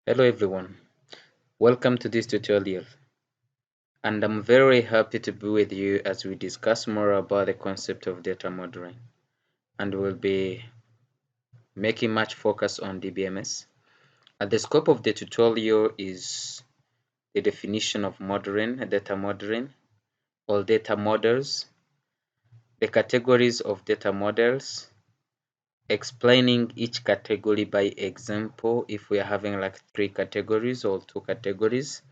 Hello everyone, welcome to this tutorial, and I'm very happy to be with you as we discuss more about the concept of data modeling, and we'll be making much focus on DBMS. And the scope of the tutorial is the definition of modeling, data modeling, or data models, the categories of data models, explaining each category by example if we are having like 3 categories or 2 categories.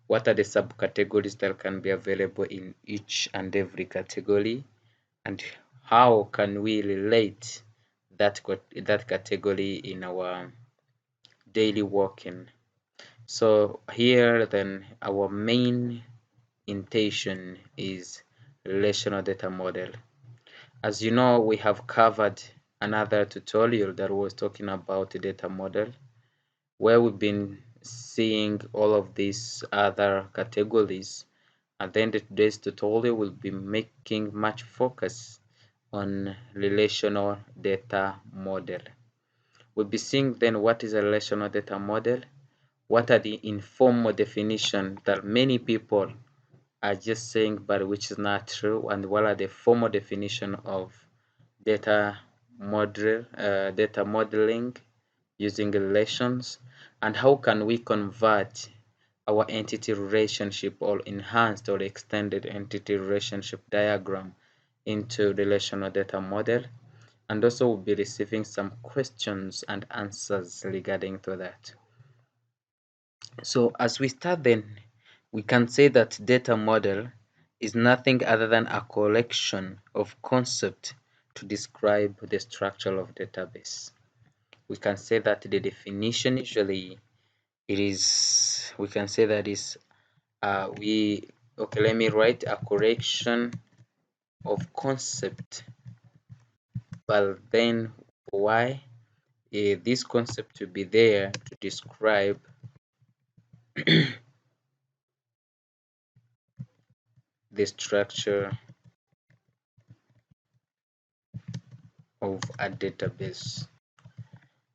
What are the subcategories that can be available in each and every category, and how can we relate that category in our daily working? So here then our main intention is relational data model. As you know, we have covered another tutorial that was talking about the data model, where we've been seeing all of these other categories. And then today's tutorial will be making much focus on relational data model. We'll be seeing then what is a relational data model, what are the informal definition that many people are just saying but which is not true, and what are the formal definition of data data modeling using relations, and how can we convert our entity relationship or enhanced or extended entity relationship diagram into relational data model. And also we'll be receiving some questions and answers regarding to that. So as we start then, we can say that data model is nothing other than a collection of concepts to describe the structure of database. We can say that the definition usually we can say that is let me write a correction of concept, but then why this concept to be there to describe the structure of a database.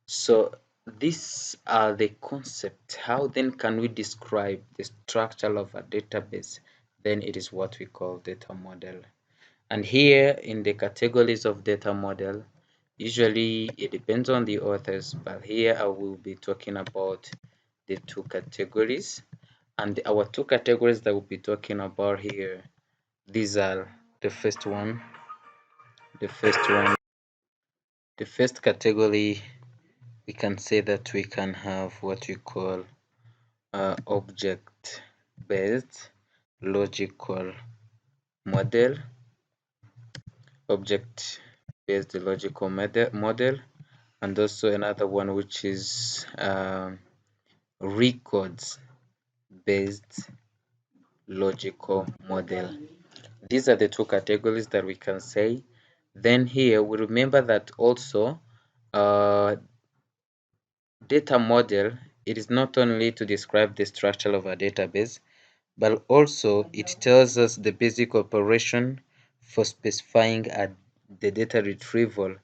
So these are the concepts. How then can we describe the structure of a database? Then it is what we call data model. And here in the categories of data model, usually it depends on the authors, but here I will be talking about the 2 categories. And our 2 categories that we'll be talking about here, these are the first one. The first category, we can say that we can have what we call object-based logical model, object-based logical model, and also another one which is records-based logical model. These are the 2 categories that we can say. Then here we remember that also data model, it is not only to describe the structure of a database, but also it tells us the basic operation for specifying the data retrieval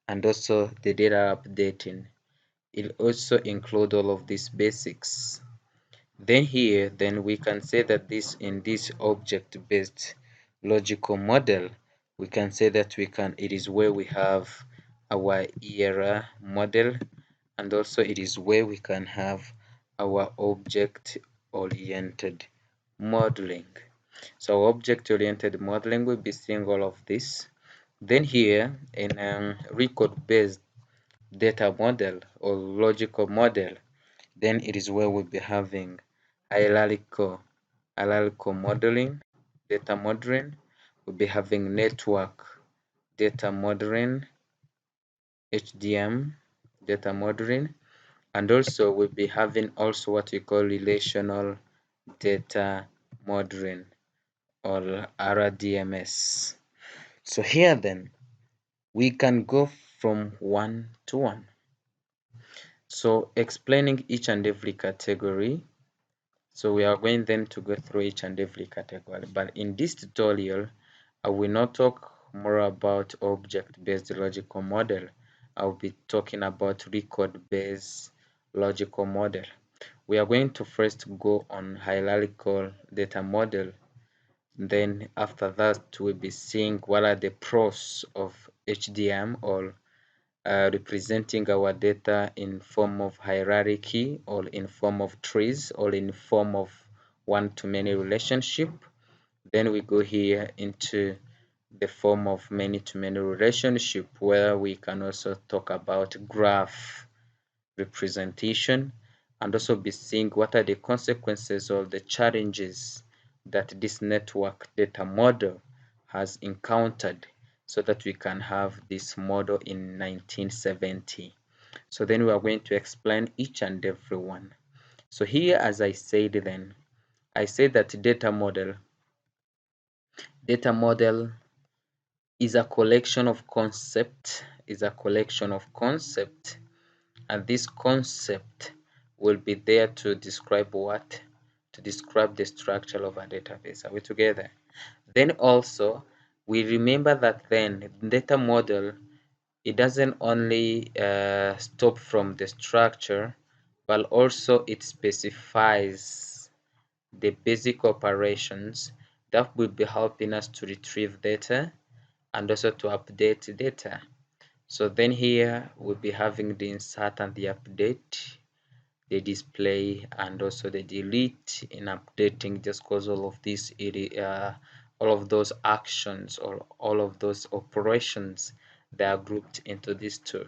and also the data updating. It also include all of these basics. Then here, then we can say that in this object-based logical model, we can say that it is where we have our era model, and also it is where we can have our object-oriented modeling. So object-oriented modeling will be seeing all of this. Then here in record-based data model or logical model, then it is where we'll be having hierarchical modeling, data modeling. We'll be having network data modeling, HDM data modeling, and also we'll be having also what we call relational data modeling or RDMS. So here then we can go from one to one. So explaining each and every category. So we are going then to go through each and every category. But in this tutorial, I will not talk more about object-based logical model. I will be talking about record-based logical model. We are going to first go on hierarchical data model. Then after that, we'll be seeing what are the pros of HDM, or representing our data in form of hierarchy, or in form of trees, or in form of one-to-many relationship. Then we go here into the form of many-to-many relationship, where we can also talk about graph representation, and also be seeing what are the consequences or the challenges that this network data model has encountered, so that we can have this model in 1970. So then we are going to explain each and every one. So here, as I said, then I said that data model is a collection of concept, and this concept will be there to describe what? To describe the structure of a database. Are we together? Then also, we remember that then data model, it doesn't only stop from the structure, but also it specifies the basic operations that will be helping us to retrieve data and also to update data. So then here we'll be having the insert and the update, the display, and also the delete in updating, just because all of these all of those actions or all of those operations, they are grouped into these two.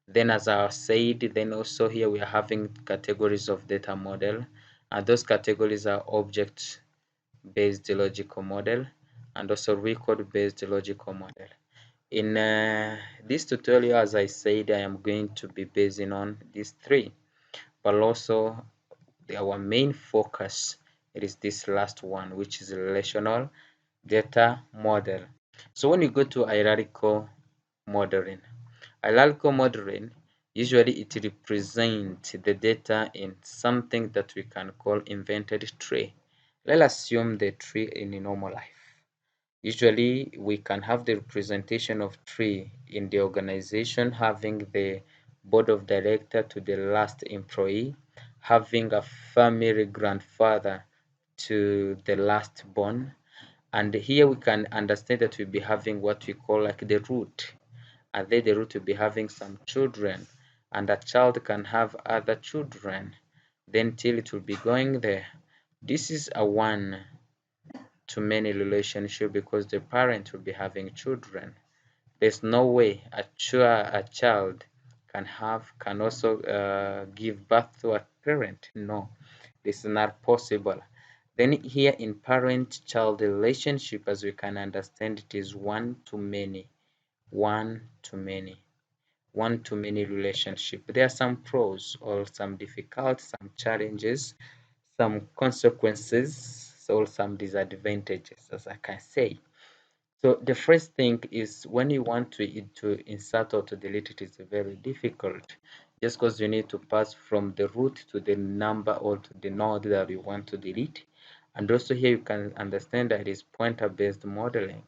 Then, as I said, then also here we are having categories of data model, and those categories are object based logical model and also record based logical model. In this tutorial, as I said, I am going to be basing on these three, but also our main focus, it is this last one, which is relational data model. So when you go to hierarchical modeling, usually it represents the data in something that we can call invented tree. Let's assume the tree in a normal life. Usually we can have the representation of tree in the organization, having the board of director to the last employee, having a family grandfather to the last born. And here we can understand that we'll be having what we call like the root. And then the root will be having some children, and a child can have other children, then till it will be going there. This is a one to many relationship, because the parent will be having children. There's no way a child can also give birth to a parent. No, this is not possible. Then here in parent-child relationship, as we can understand, it is one to many, one to many, one to many relationship. There are some pros or some difficulties, some challenges, some consequences, or some disadvantages, as I can say. So the first thing is, when you want to insert or to delete it, is very difficult, just because you need to pass from the root to the number or to the node that you want to delete. And also here you can understand that it is pointer based modeling.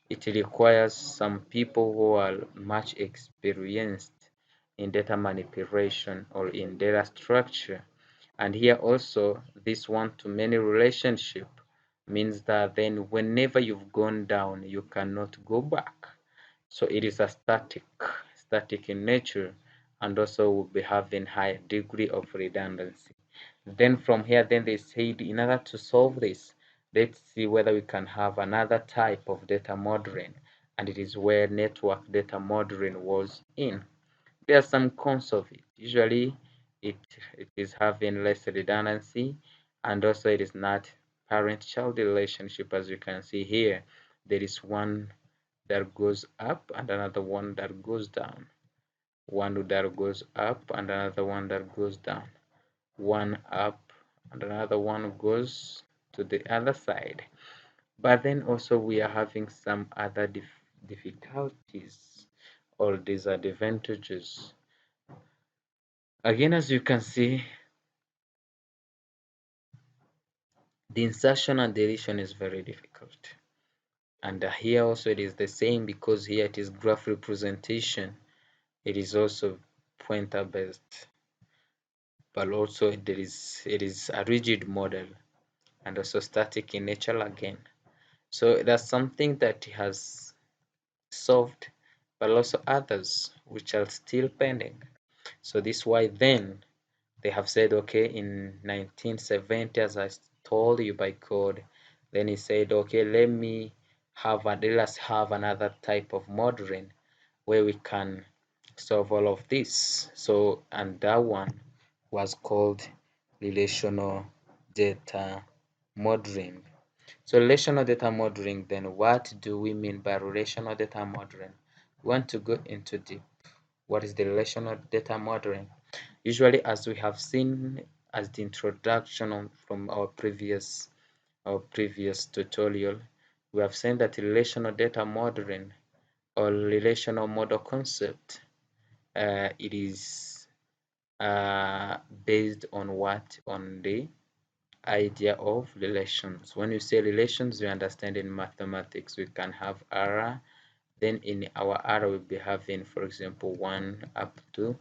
It requires some people who are much experienced in data manipulation or in data structure. And here also, this one-to-many relationship means that then whenever you've gone down, you cannot go back. So it is a static in nature, and also will be having high degree of redundancy. Then from here, then they said, in order to solve this, let's see whether we can have another type of data modeling, and it is where network data modeling was in. There are some cons of it. Usually it, it is having less redundancy, and also it is not parent-child relationship. As you can see here, there is one that goes up and another one that goes down. One that goes up and another one that goes down. One up and another one goes to the other side. But then also we are having some other difficulties or disadvantages. Again, as you can see, the insertion and deletion is very difficult. And here also it is the same, because here it is graph representation. It is also pointer based. but also it is a rigid model and also static in nature again. So that's something that he has solved, but also others which are still pending. So this is why then they have said, okay, in 1970, as I told you by code, then he said, okay, let us have another type of modeling where we can solve all of this. So, and that one was called relational data modeling. So relational data modeling, then what do we mean by relational data modeling? We want to go into deep. What is the relational data modeling? Usually, as we have seen as the introduction from our previous tutorial, we have seen that relational data modeling or relational model concept, it is based on what? On the idea of relations. When you say relations, you understand in mathematics we can have R, then in our R we'll be having, for example, 1 up to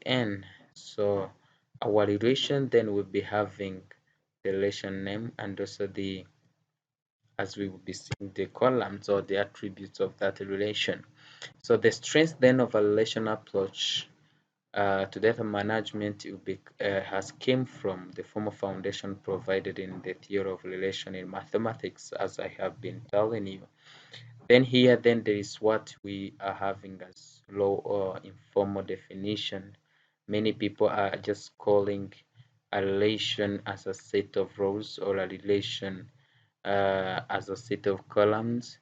n. So our relation then will be having the relation name and also the, as we will be seeing, the columns or the attributes of that relation. So the strength then of a relational approach to data management has came from the formal foundation provided in the theory of relation in mathematics, as I have been telling you. Then here, then there is what we are having as law or informal definition. Many people are just calling a relation as a set of rows or a relation as a set of columns,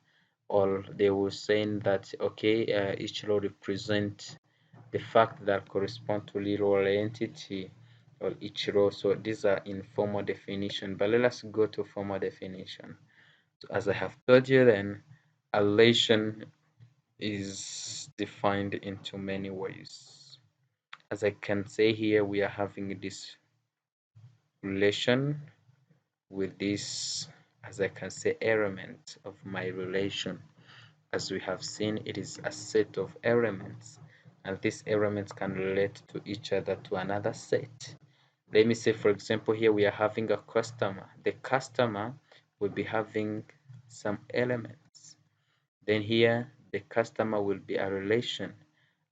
or they were saying that okay, each row represents the fact that correspond to literal entity or each row. So these are informal definition, but let us go to formal definition. So as I have told you, then a relation is defined into many ways. As I can say here, we are having this relation with this, as I can say, element of my relation. As we have seen, it is a set of elements, and these elements can relate to each other to another set. Let me say, for example, here we are having a customer. The customer will be having some elements. Then here, the customer will be a relation,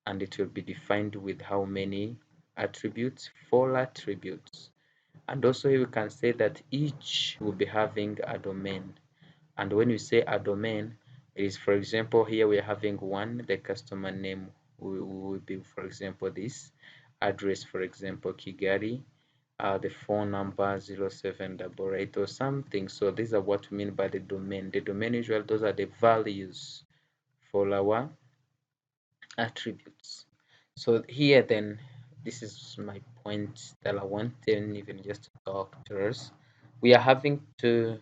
and it will be defined with how many attributes? 4 attributes. And also you can say that each will be having a domain. And when you say a domain, it is, for example, here we are having one, the customer name will be, for example, this address, for example, Kigali, the phone number 0788 or something. So these are what we mean by the domain. The domain usually, those are the values for our attributes. So here then, this is my point that I wanted even just to talk to us. We are having two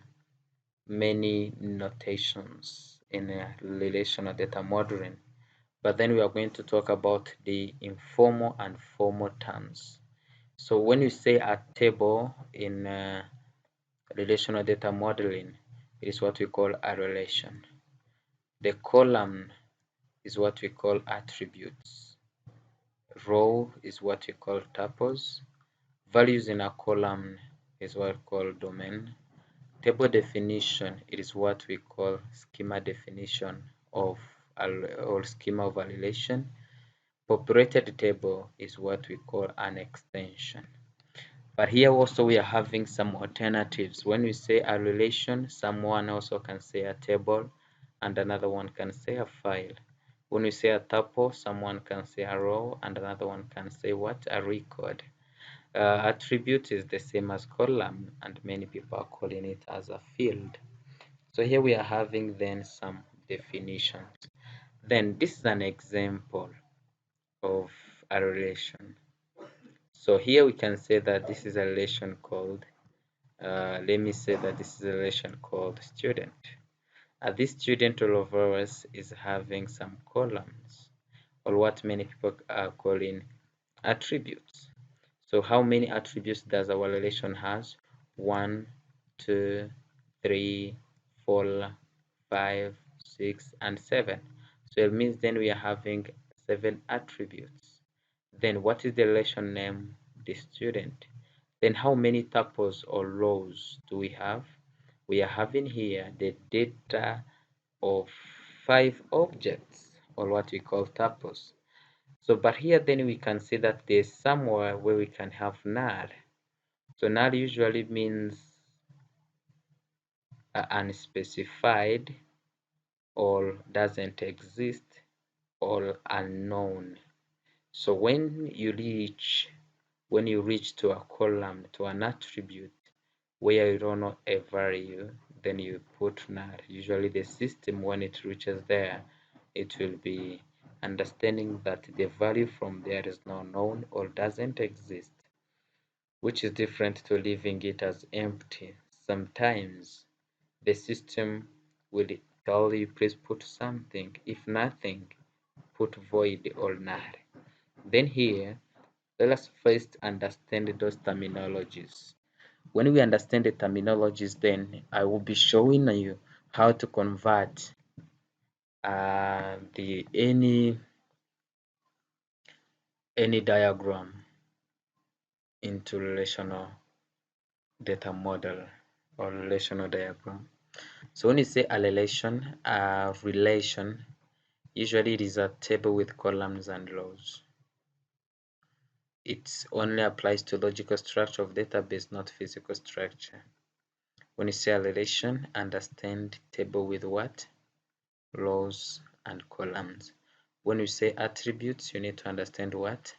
many notations in a relational data modeling, but then we are going to talk about the informal and formal terms. So when you say a table in relational data modeling, it is what we call a relation. The column is what we call attributes. Row is what we call tuples. Values in a column is what we call domain. Table definition, it is what we call schema definition of or schema of a relation. Populated table is what we call an extension. But here also we are having some alternatives. When we say a relation, someone also can say a table and another one can say a file. When we say a tuple, someone can say a row and another one can say what? A record. Attribute is the same as column and many people are calling it as a field. So here we are having then some definitions. Then this is an example of a relation. So here we can say that this is a relation called, let me say that this is a relation called student. This student all over us is having some columns, or what many people are calling attributes. So how many attributes does our relation has? 1, 2, 3, 4, 5, 6, and 7. So it means then we are having 7 attributes. Then what is the relation name? The student. Then how many tuples or rows do we have? We are having here the data of 5 objects, or what we call tuples. So, but here then we can see that there's somewhere where we can have null. So null usually means unspecified, or doesn't exist, or unknown. So when you reach to a column, to an attribute where you don't know a value, then you put null. Usually the system, when it reaches there, it will be understanding that the value from there is not known or doesn't exist, which is different to leaving it as empty. Sometimes the system will tell you, please put something. If nothing, put void or null. Then here, let us first understand those terminologies. When we understand the terminologies, then I will be showing you how to convert the any diagram into relational data model or relational diagram. So when you say a relation, usually it is a table with columns and rows. It only applies to logical structure of database, not physical structure. When you say a relation, understand table with what? Rows and columns. When you say attributes, you need to understand what?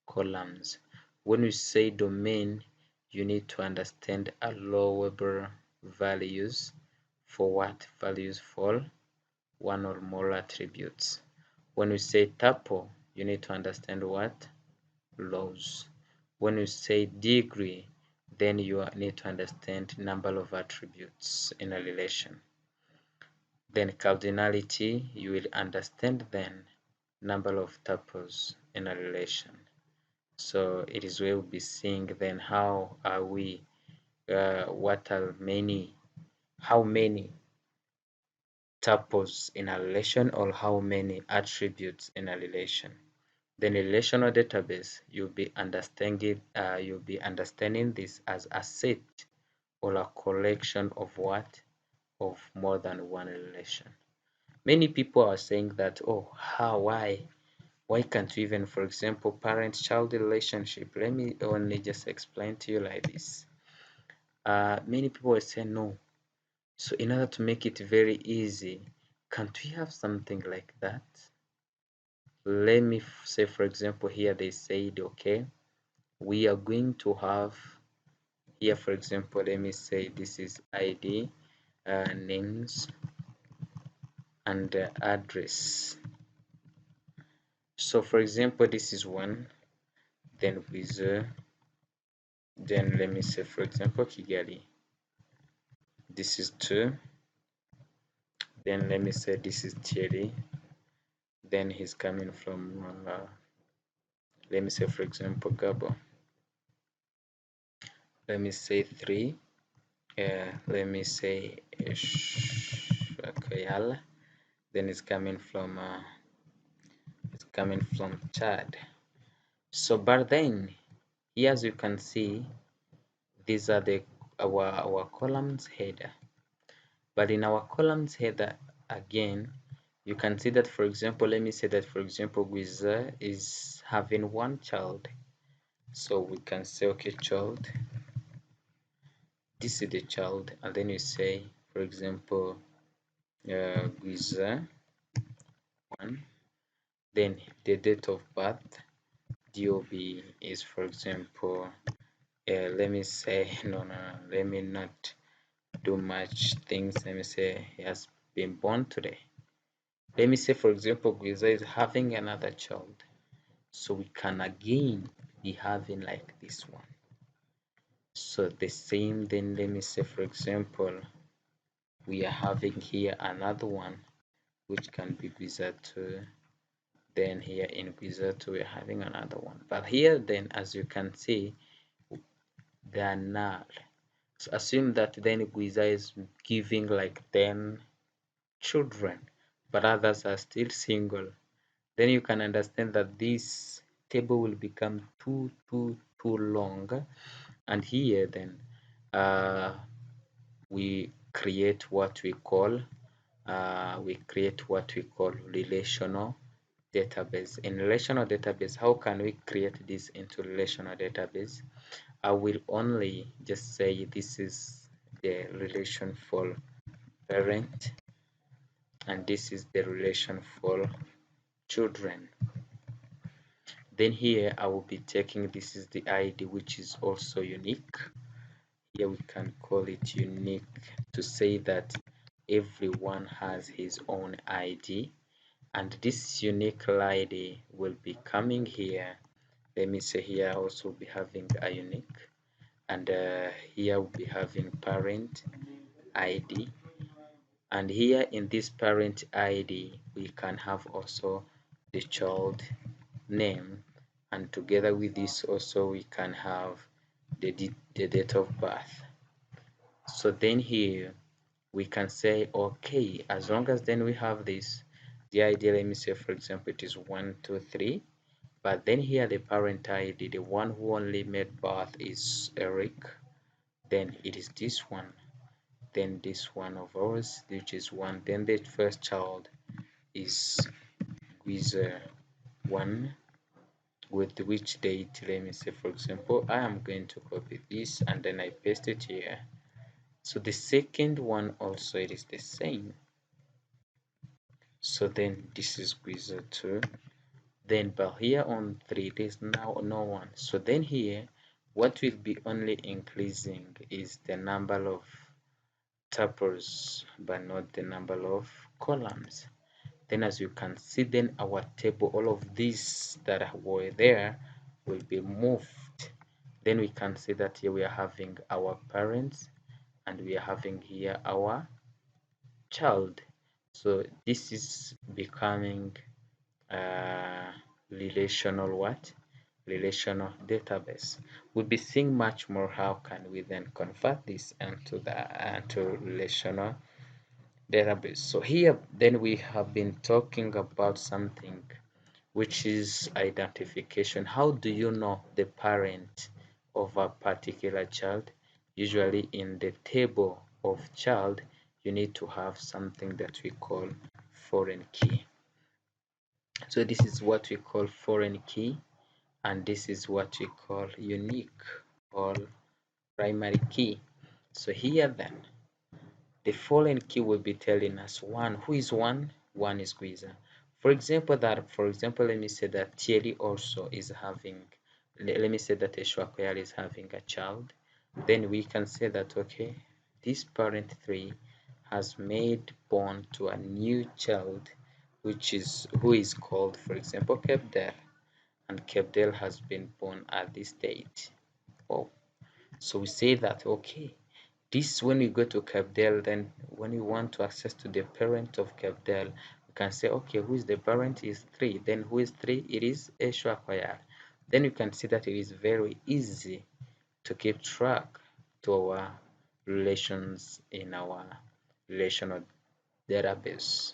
Columns. When you say domain, you need to understand allowable values for what? Values for one or more attributes. When we say tuple, you need to understand what? Rows. When you say degree, then you need to understand number of attributes in a relation. Then cardinality, you will understand then number of tuples in a relation. So it is where we'll be seeing then how are we, what are how many tuples in a relation, or how many attributes in a relation. Then a relational database, you'll be understanding this as a set or a collection of what? Of more than one relation. Many people are saying that, oh, why can't you even, for example, parent-child relationship? Let me only just explain to you like this. Many people are saying no. So in order to make it very easy, can't we have something like that? Let me say, for example, here they said, okay, we are going to have here, for example, let me say this is ID, names, and address. So for example, this is one, then Gwiza, then let me say, for example, Kigali. This is two, then let me say this is Thierry, then he's coming from let me say, for example, Gabo. Let me say three, let me say Kayala, then it's coming from Chad. So but then here, as you can see, these are our columns header. But in our columns header, again, you can see that, for example, let me say that, for example, Gwiza is having one child. So we can say, okay, child, this is the child, and then you say, for example, Gwiza 1, then the date of birth, DOB is, for example, let me say, no, let me not do much things. Let me say he has been born today. Let me say, for example, Gwiza is having another child. So we can again be having like this one. So the same, then let me say, for example, we are having here another one, which can be Gwiza 2. Then here in Gwiza 2, we're having another one. But here then, as you can see, they are null. So assume that then Gwiza is giving like 10 children, but others are still single. Then you can understand that this table will become too long. And here then uh, we create what we call relational database. In relational database, how can we create this into relational database? I will only just say this is the relation for parent and this is the relation for children. Then here I will be taking, this is the ID which is also unique. Here we can call it unique to say that everyone has his own ID, and this unique ID will be coming here. Let me say here I also be having a unique, and here we'll be having parent ID, and here in this parent ID we can have also the child name, and together with this also we can have the date of birth. So then here we can say okay, as long as then we have this, the ID, let me say for example it is 123, but then here the parent ID, the one who only made birth is Eric, then it is this one, then this one of ours which is 1, then the first child is Gwiza 1, with which date, let me say for example I am going to copy this and then I paste it here. So the second one also it is the same, so then this is Gwiza 2, then but here on 3 there's now no one, so then here what will be only increasing is the number of tuples but not the number of columns. Then as you can see, then our table, all of these that were there will be moved. Then we can see that here we are having our parents and we are having here our child. So this is becoming relational what? Relational database. We'll be seeing much more how can we then convert this into relational database. So here then we have been talking about something which is identification. How do you know the parent of a particular child? Usually in the table of child you need to have something that we call foreign key. So this is what we call foreign key, and this is what we call unique or primary key. So here then the foreign key will be telling us one. Who is one? One is Gwiza. For example, let me say that Thierry also is having, let me say that Eshwakoyal is having a child. Then we can say that, okay, this parent 3 has made born to a new child, who is called, for example, Kebdel, and Kebdel has been born at this date. Oh, so we say that, okay, this, when we go to Kebdel, then when we want to access to the parent of Kebdel, we can say, okay, who is the parent is 3. Then who is 3? It is Eshwa Koyal. Then you can see that it is very easy to keep track to our relations in our relational database.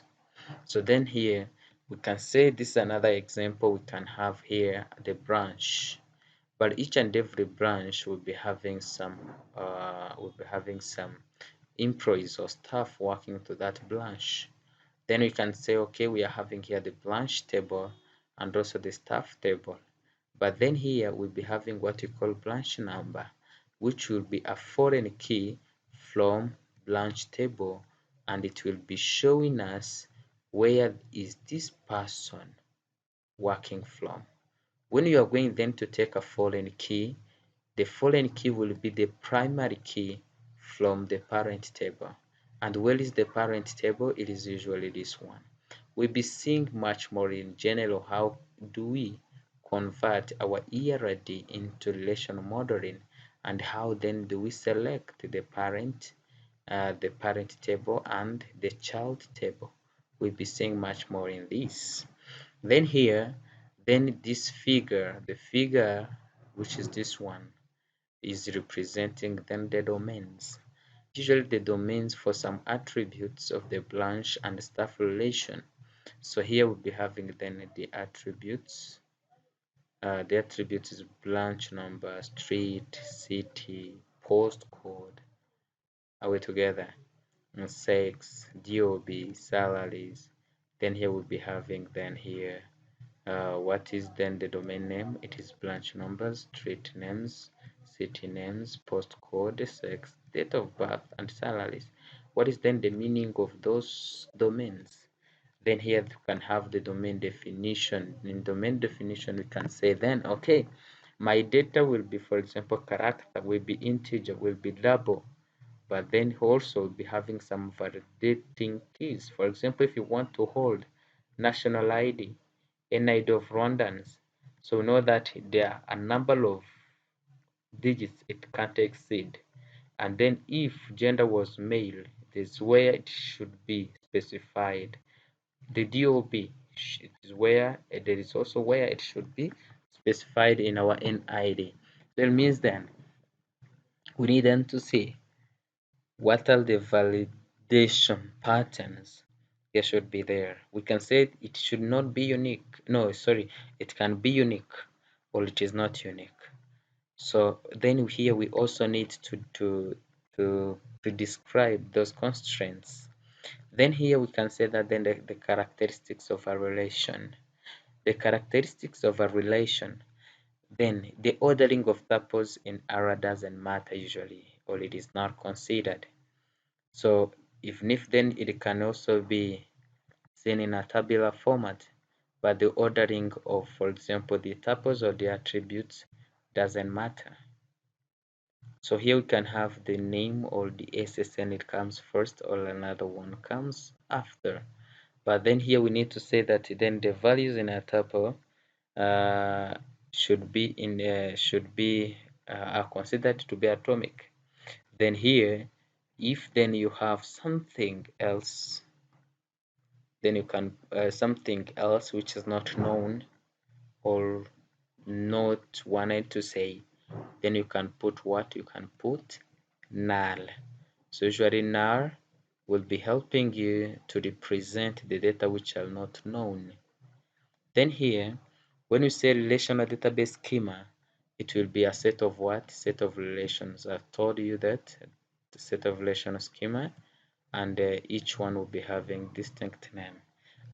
So then here we can say, this is another example we can have here, the branch. But each and every branch will be having some employees or staff working to that branch. Then we can say, okay, we are having here the branch table and also the staff table. But then here we'll be having what we call branch number, which will be a foreign key from branch table, and it will be showing us where is this person working from. When you are going then to take a foreign key, the foreign key will be the primary key from the parent table. And where is the parent table? It is usually this one. We'll be seeing much more in general how do we convert our ERD into relational modeling, and how then do we select the parent table and the child table. We'll be seeing much more in this. Then here, then this figure, the figure which is this one, is representing then the domains. Usually the domains for some attributes of the branch and staff relation. So here we'll be having then the attributes The attribute is branch number, street, city, postcode. Are we together? And sex, DOB, salaries. Then here we'll be having then here what is then the domain name? It is branch numbers, street names, city names, postcode, sex, date of birth, and salaries. What is then the meaning of those domains? Then here you can have the domain definition. In domain definition, we can say then, okay, my data will be, for example, character, will be integer, will be double, but then also will be having some validating keys. For example, if you want to hold national ID, NID of Rwandans, so know that there are a number of digits it can't exceed. And then if gender was male, this is where it should be specified. The DOB is where there is also where it should be specified in our NID. That means then we need them to see what are the validation patterns there should be there. We can say it should not be unique. No, sorry, it can be unique or it is not unique. So then here we also need to describe those constraints. Then here we can say that then the characteristics of a relation. The characteristics of a relation, then the ordering of tuples in ARA doesn't matter usually, or it is not considered. So even if then it can also be seen in a tabular format, but the ordering of, for example, the tuples or the attributes doesn't matter. So here we can have the name or the SSN, it comes first or another one comes after. But then here we need to say that then the values in a tuple should be are considered to be atomic. Then here, if then you have something else, then you can something else which is not known or not wanted to say, then you can put what? You can put null. So usually null will be helping you to represent the data which are not known. Then here, when you say relational database schema, it will be a set of what? Set of relations. I've told you that the set of relational schema, and each one will be having distinct name.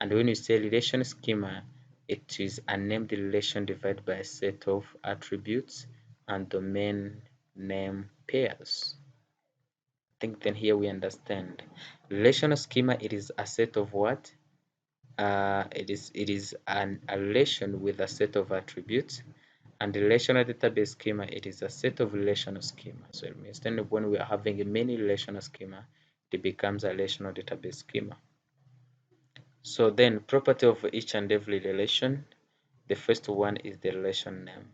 And when you say relation schema, it is a named relation divided by a set of attributes and domain name pairs. I think then here we understand. Relational schema, it is a set of what? It is a relation with a set of attributes, and the relational database schema, it is a set of relational schema. So it means then when we are having a many relational schema, it becomes a relational database schema. So then property of each and every relation, the first one is the relation name.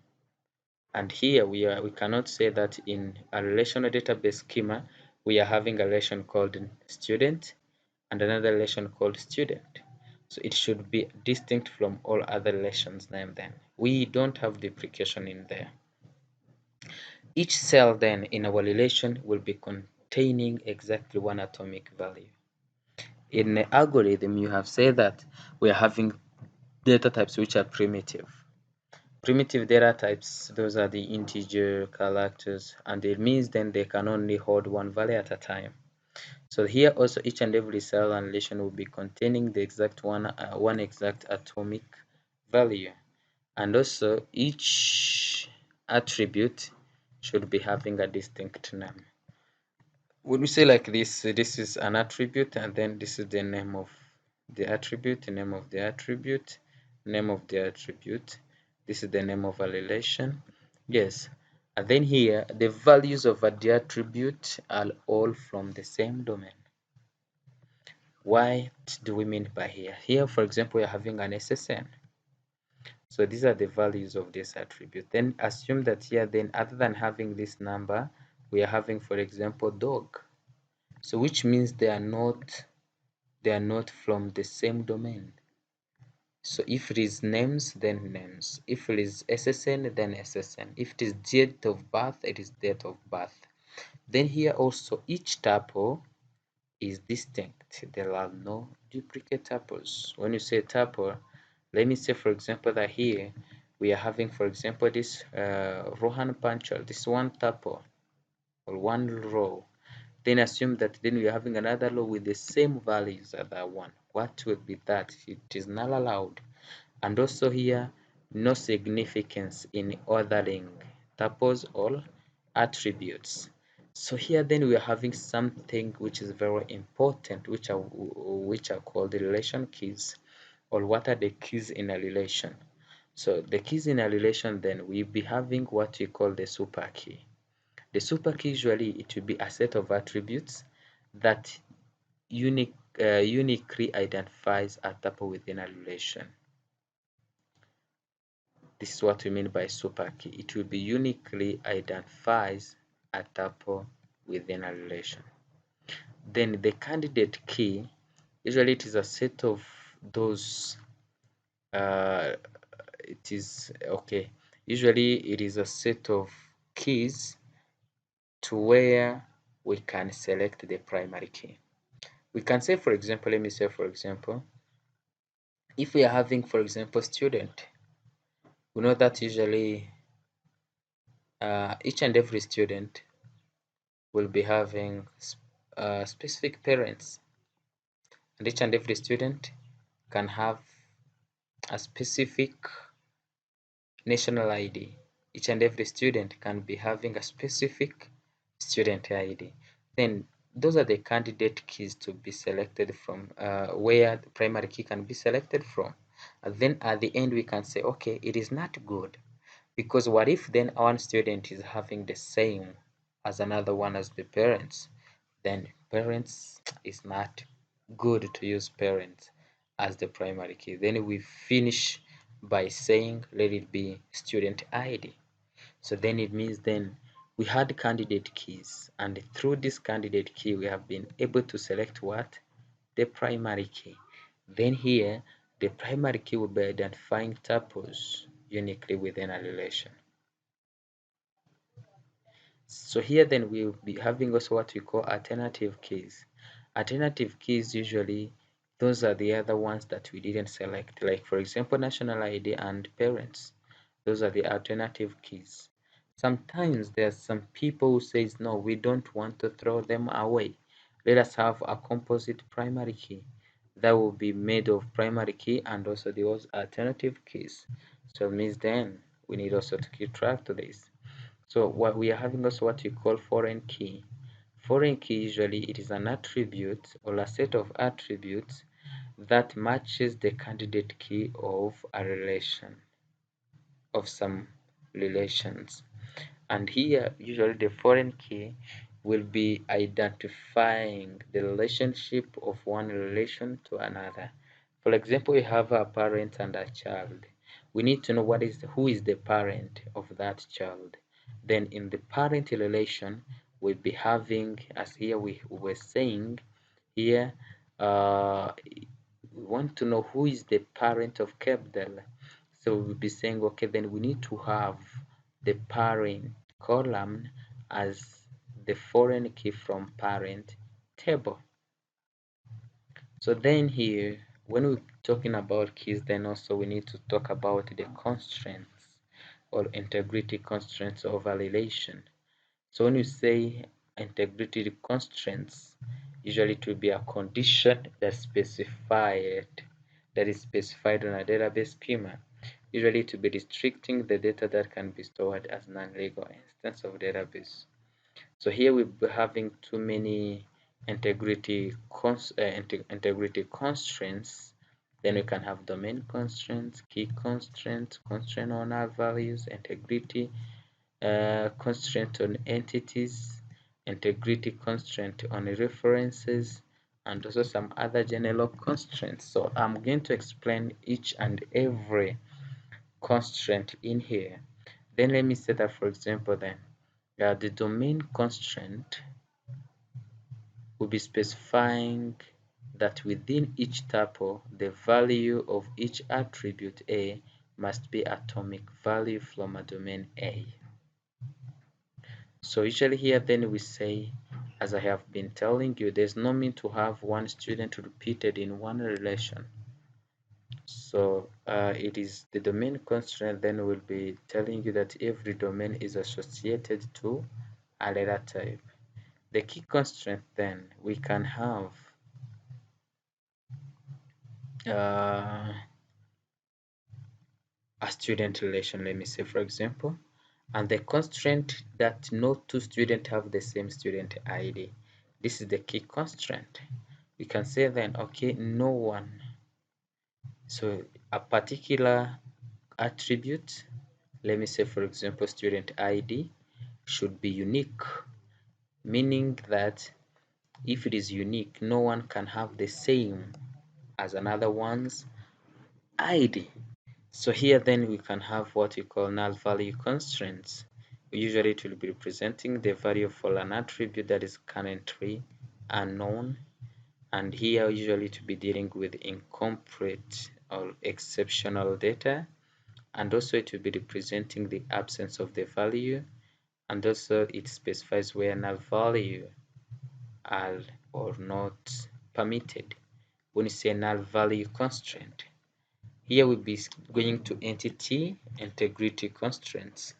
And here we cannot say that in a relational database schema we are having a relation called student and another relation called student. So it should be distinct from all other relations named then. We don't have duplication in there. Each cell then in our relation will be containing exactly one atomic value. In the algorithm, you have said that we are having data types which are primitive. Primitive data types, those are the integer characters, and it means then they can only hold one value at a time. So here also each and every cell and relation will be containing the exact one exact atomic value, and also each attribute should be having a distinct name. When we say like this is an attribute, and then this is the name of the attribute, the name of the attribute, name of the attribute. This is the name of a relation. Yes. And then here, the values of the attribute are all from the same domain. What do we mean by here? Here, for example, we are having an SSN. So these are the values of this attribute. Then assume that here, then other than having this number, we are having, for example, dog. So which means they are not from the same domain. So if it is names, then names. If it is SSN, then SSN. If it is date of birth, it is date of birth. Then here also each tuple is distinct. There are no duplicate tuples. When you say tuple, let me say for example that here we are having, for example, this Rohan Panchal, this one tuple or one row. Then assume that then we are having another row with the same values as that one. What will be that? It is null allowed. And also here, no significance in ordering tuples or attributes. So here then we are having something which is very important, which are called the relation keys, or what are the keys in a relation. So the keys in a relation, then we'll be having what we call the super key. The super key, usually it will be a set of attributes that uniquely identifies a tuple within a relation. This is what we mean by super key. It will be uniquely identifies a tuple within a relation. Then the candidate key, usually it is a set of those it is okay. Usually it is a set of keys to where we can select the primary key. We can say, for example, let me say, for example, if we are having, for example, student, we know that usually each and every student will be having specific parents, and each and every student can have a specific national ID. Each and every student can be having a specific student ID. Then those are the candidate keys to be selected from, where the primary key can be selected from. And then at the end we can say, okay, it is not good, because what if then one student is having the same as another one as the parents? Then parents is not good to use parents as the primary key. Then we finish by saying let it be student ID. So then it means then we had candidate keys, and through this candidate key we have been able to select what? The primary key. Then here the primary key will be identifying tuples uniquely within a relation. So here then we'll be having also what we call alternative keys. Alternative keys, usually those are the other ones that we didn't select, like for example national ID and parents. Those are the alternative keys. Sometimes there's some people who says no, we don't want to throw them away. Let us have a composite primary key that will be made of primary key and also those alternative keys. So it means then we need also to keep track to this. So what we are having also what we call foreign key. Foreign key, usually it is an attribute or a set of attributes that matches the candidate key of a relation, of some relations. And here usually the foreign key will be identifying the relationship of one relation to another. For example, we have a parent and a child. We need to know who is the parent of that child. Then in the parent relation, we'll be having, as here we were saying here, we want to know who is the parent of Kebdel. So we'll be saying, okay, then we need to have the parent column as the foreign key from parent table. So then here, when we're talking about keys, then also we need to talk about the constraints or integrity constraints of a relation. So when you say integrity constraints, usually it will be a condition that is specified on a database schema. Usually to be restricting the data that can be stored as non-legal instance of database. So here we'll be having too many integrity constraints. Then we can have domain constraints, key constraints, constraint on our values, integrity constraint on entities, integrity constraint on references, and also some other general constraints. So I'm going to explain each and every constraint in here. Then let me say that, for example, then the domain constraint will be specifying that within each tuple, the value of each attribute A must be atomic value from a domain A. So usually here then we say, as I have been telling you, there's no mean to have one student repeated in one relation. So it is the domain constraint, then will be telling you that every domain is associated to a data type. The key constraint, then we can have uh, a student relation, let me say, for example, and the constraint that no two students have the same student ID. This is the key constraint. We can say then, okay, no one. So a particular attribute, let me say, for example, student ID should be unique, meaning that if it is unique, no one can have the same as another one's ID. So here then we can have what we call null value constraints. Usually it will be representing the value for an attribute that is currently unknown, and here usually to be dealing with incomplete or exceptional data, and also it will be representing the absence of the value, and also it specifies where null value are or not permitted. When you say null value constraint, here we'll be going to entity integrity constraints.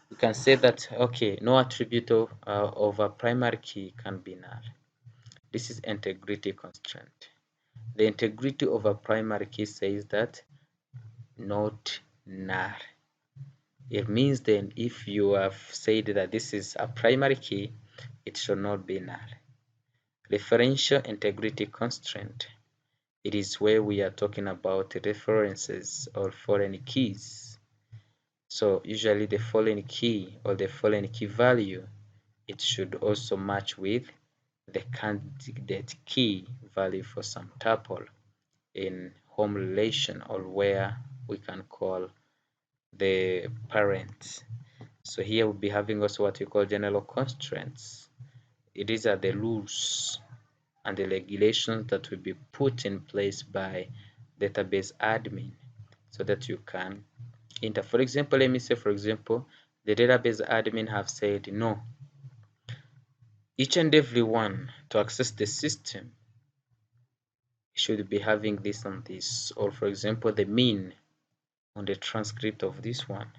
We can say that, okay, no attribute of a primary key can be null. This is integrity constraint. The integrity of a primary key says that not null. It means then if you have said that this is a primary key, it should not be null. Referential integrity constraint. It is where we are talking about references or foreign keys. So usually the foreign key or the foreign key value, it should also match with the candidate key value for some tuple in home relation, or where we can call the parent. So here we'll be having also what we call general constraints. These are the rules and the regulations that will be put in place by database admin so that you can enter. For example, let me say, for example, the database admin have said no, each and every one to access the system should be having this and this, or for example, the mean on the transcript of this one,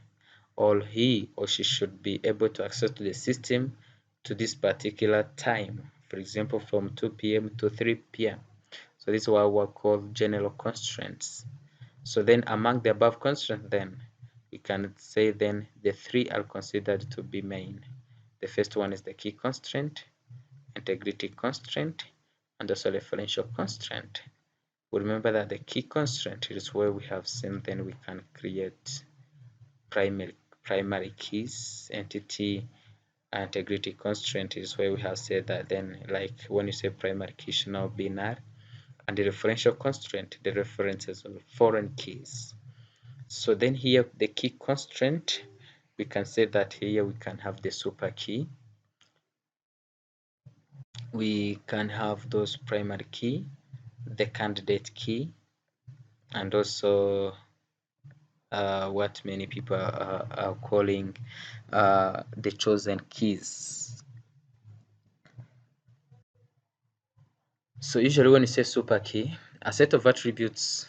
or he or she should be able to access to the system to this particular time, for example, from 2 p.m. to 3 p.m. So this is what we call general constraints. So then among the above constraints, then we can say then the three are considered to be main. The first one is the key constraint, integrity constraint, and also referential constraint. We remember that the key constraint is where we have seen then we can create primary keys. Entity integrity constraint is where we have said that then, like when you say primary key should not be null, and the referential constraint, the references of foreign keys. So then here the key constraint, we can say that here we can have the super key, we can have those primary key, the candidate key, and also what many people are calling the chosen keys. So usually when you say super key, a set of attributes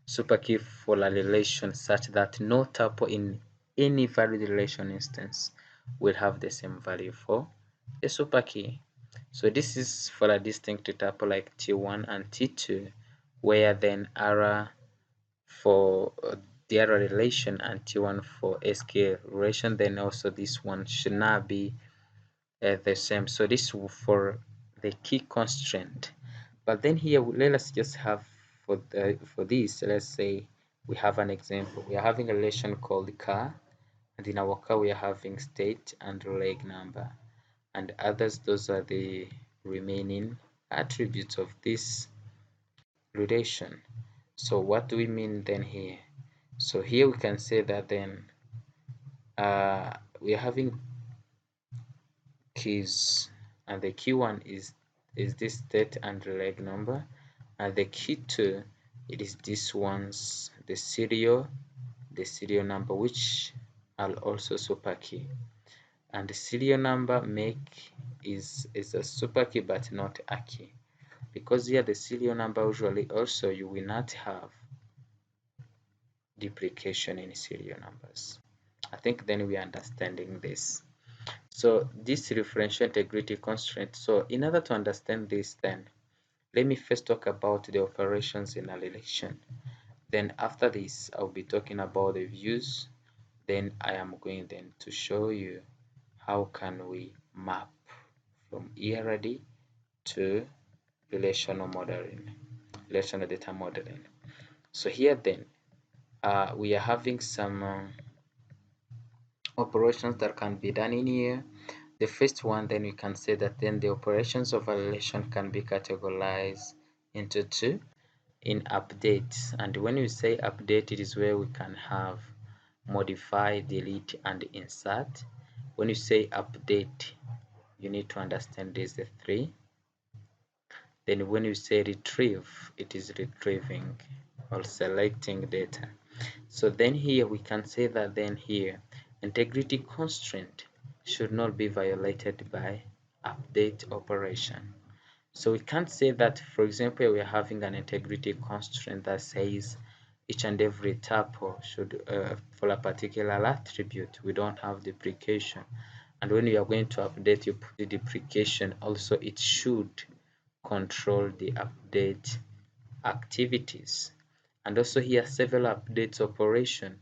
super key for a relation such that no tuple in any valid relation instance will have the same value for a super key. So this is for a distinct tuple like T1 and T2, where then R for the other relation and T1 for SK relation, then also this one should not be the same. So this for the key constraint. But then here let us just have for this, let's say we have an example. We are having a relation called car, and in our car we are having state and leg number, and others. Those are the remaining attributes of this relation. So what do we mean then here? So here we can say that then we are having keys, and the key one is this state and leg number, and the key two, it is this one's the serial number, which are also super key. And the serial number make is a super key but not a key, because here the serial number usually also you will not have deprecation in serial numbers. I think then we are understanding this. So this referential integrity constraint. So in order to understand this, then let me first talk about the operations in a relation. Then after this, I'll be talking about the views. Then I am going then to show you how can we map from ERD to relational modeling, relational data modeling. So here then, we are having some operations that can be done in here. The first one, then we can say that then the operations of a relation can be categorized into two in update. And when we say update, it is where we can have modify, delete, and insert. When you say update, you need to understand these the three. Then when you say retrieve, it is retrieving or selecting data. So then here we can say that then here integrity constraint should not be violated by update operation. So we can't say that, for example, we are having an integrity constraint that says each and every tuple should, for a particular attribute, we don't have deprecation. And when you are going to update, you put the deprecation, also it should control the update activities. And also here, several updates operation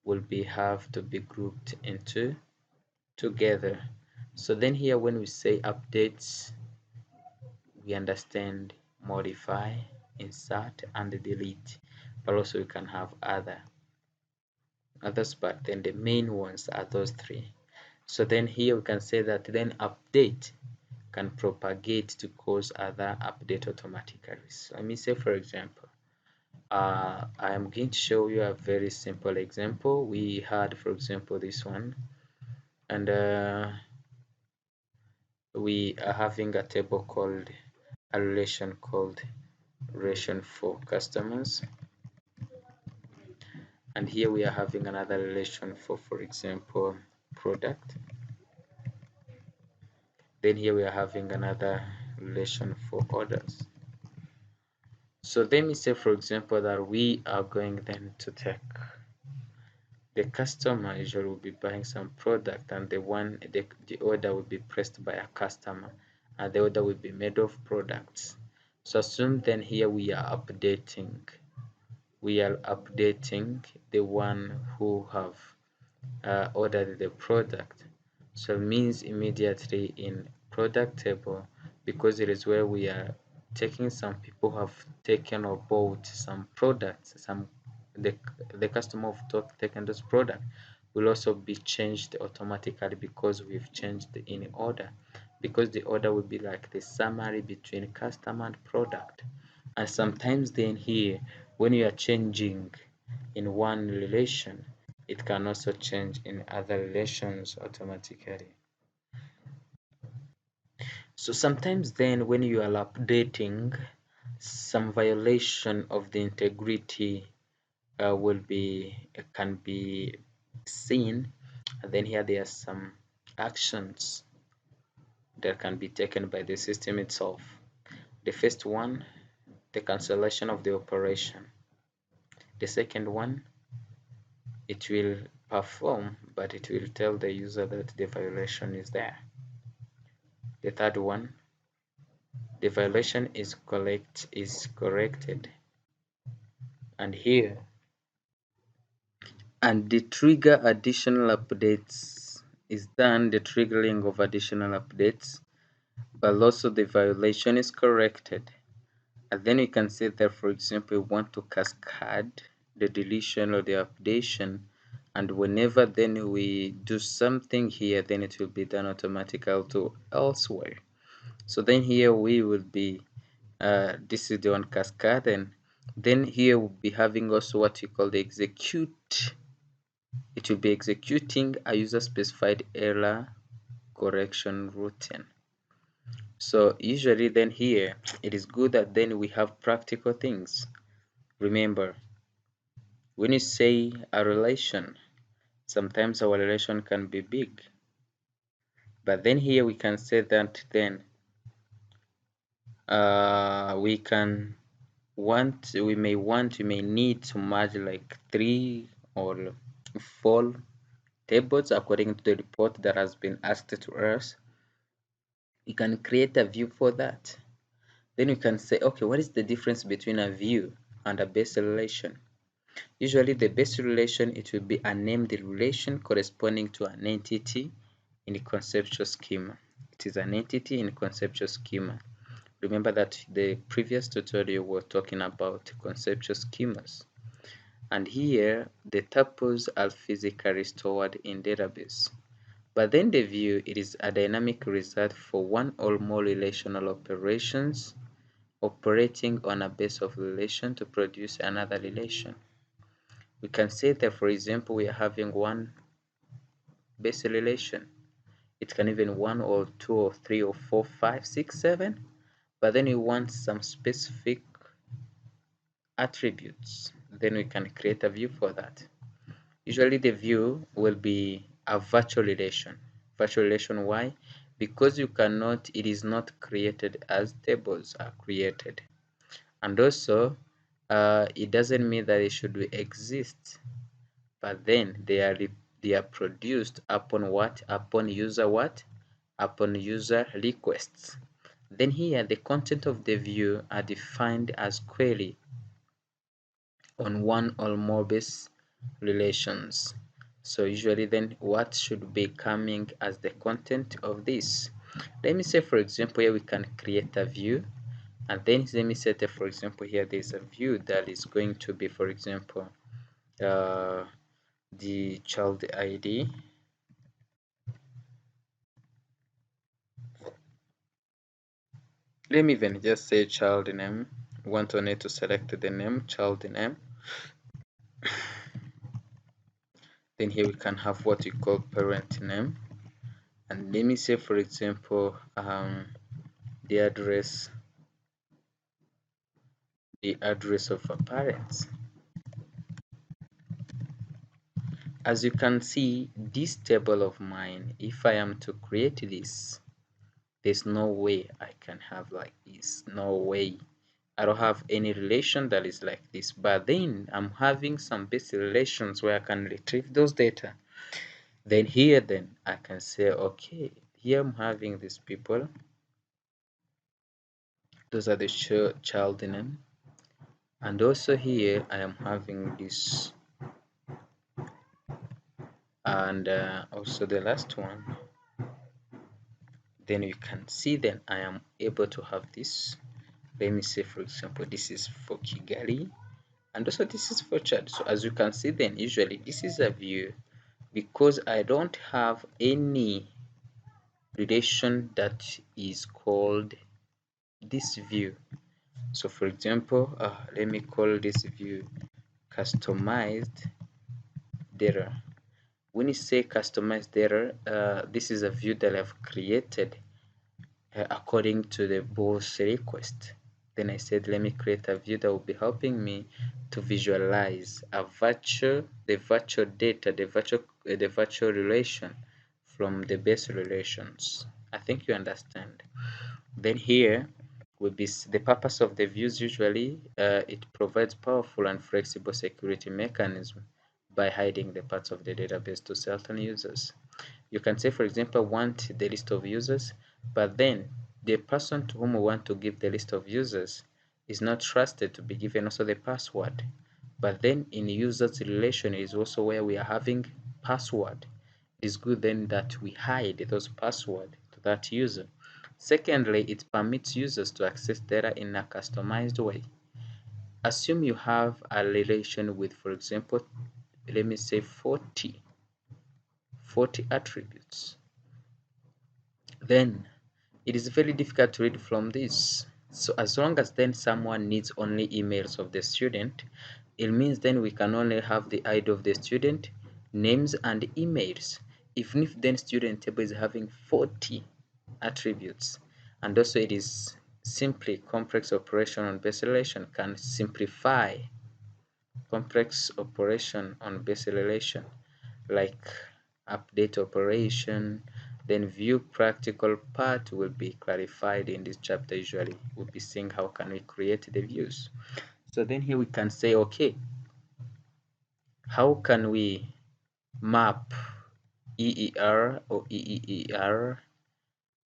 will be have to be grouped into together. So then here, when we say updates, we understand modify, insert, and delete, but also we can have others, but then the main ones are those three. So then here we can say that then update can propagate to cause other update automatically. So let me say, for example, I am going to show you a very simple example. We had, for example, this one, and we are having a table called a relation called relation for customers, and here we are having another relation for example, product. Then here we are having another relation for orders. So let me say, for example, that we are going then to take the customer usually will be buying some product, and the order will be pressed by a customer, and the order will be made of products. So assume then here we are updating the one who have ordered the product. So it means immediately in product table, because it is where we are taking some people who have taken or bought some products, the, the customer have taken this product will also be changed automatically because we've changed in order, because the order will be like the summary between customer and product. And sometimes then here, when you are changing in one relation, it can also change in other relations automatically. So sometimes then when you are updating, some violation of the integrity can be seen, and then here there are some actions that can be taken by the system itself. The first one, the cancellation of the operation. The second one, it will perform, but it will tell the user that the violation is there. The third one, the violation is corrected, and here, and the trigger additional updates is done, the triggering of additional updates, but also the violation is corrected. And then we can say that, for example, we want to cascade the deletion or the updation, and whenever then we do something here, then it will be done automatically to elsewhere. So then here we will be, this is the one cascade, and then here we'll be having also what we call the execute. It will be executing a user specified error correction routine. So usually then here, it is good that then we have practical things. Remember, when you say a relation, sometimes our relation can be big. But then here we can say that then we can we may need to merge like 3 or 4 tables according to the report that has been asked to us. You can create a view for that. Then you can say, okay, what is the difference between a view and a base relation? Usually the base relation, it will be a named relation corresponding to an entity in the conceptual schema. It is an entity in conceptual schema. Remember that the previous tutorial was talking about conceptual schemas. And here the tuples are physically stored in database. But then the view, it is a dynamic result for one or more relational operations operating on a base of relation to produce another relation. We can say that, for example, we are having one base relation. It can even 1 or 2 or 3 or 4, 5, 6, 7, but then we want some specific attributes. Then we can create a view for that. Usually the view will be a virtual relation. Virtual relation, why? Because it is not created as tables are created. And also, it doesn't mean that it should exist, but then they are produced upon what? Upon user what? Upon user requests. Then here, the content of the view are defined as query on one or more base relations. So usually then what should be coming as the content of this? Let me say, for example, here we can create a view, and then let me set for example, here there's a view that is going to be, for example, the child ID. Let me even just say child name. Want only to select the name, child name. Then here we can have what we call parent name. And let me say, for example, the address of a parent. As you can see, this table of mine, if I am to create this, there's no way I can have like this. No way. I don't have any relation that is like this, but then I'm having some basic relations where I can retrieve those data. Then here, then I can say, okay, here I'm having these people. Those are the child name. And also here I am having this, and also the last one. Then you can see, then I am able to have this. Let me say, for example, this is for Kigali, and also this is for Chad. So as you can see, then usually this is a view because I don't have any relation that is called this view. So for example, let me call this view customized data. When you say customized data, this is a view that I've created according to the boss request. Then I said, let me create a view that will be helping me to visualize the virtual data, the virtual relation from the base relations. I think you understand. Then here will be the purpose of the views. Usually, it provides powerful and flexible security mechanism by hiding the parts of the database to certain users. You can say, for example, want the list of users, but then the person to whom we want to give the list of users is not trusted to be given also the password. But then in users relation is also where we are having password. It is good then that we hide those password to that user. Secondly, it permits users to access data in a customized way. Assume you have a relation with, for example, let me say 40 attributes. Then it is very difficult to read from this. So as long as then someone needs only emails of the student, it means then we can only have the ID of the student, names and emails. Even if then student table is having 40 attributes, and also it is simply complex operation on base relation can simplify complex operation on base relation like update operation, Then view practical part will be clarified in this chapter. Usually we'll be seeing how can we create the views. So then here we can say, okay, how can we map EER or EEER,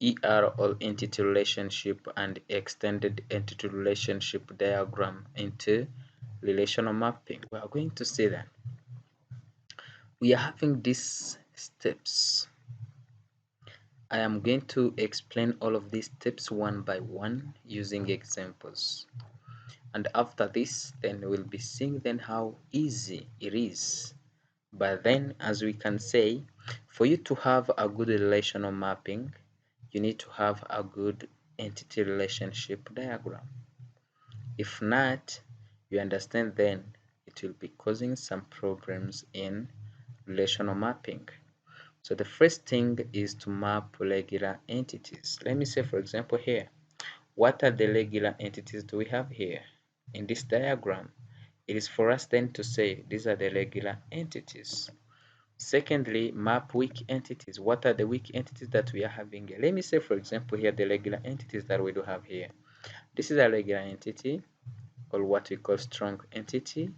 ER or entity relationship and extended entity relationship diagram into relational mapping? We are going to say that we are having these steps. I am going to explain all of these steps one by one using examples. And after this, then we'll be seeing then how easy it is. But then, as we can say, for you to have a good relational mapping, you need to have a good entity relationship diagram. If not, you understand then it will be causing some problems in relational mapping. So the first thing is to map regular entities. Let me say, for example, here, what are the regular entities do we have here? In this diagram, it is for us then to say these are the regular entities. Secondly, map weak entities. What are the weak entities that we are having here? Let me say, for example, here the regular entities that we do have here. This is a regular entity, or what we call strong entity,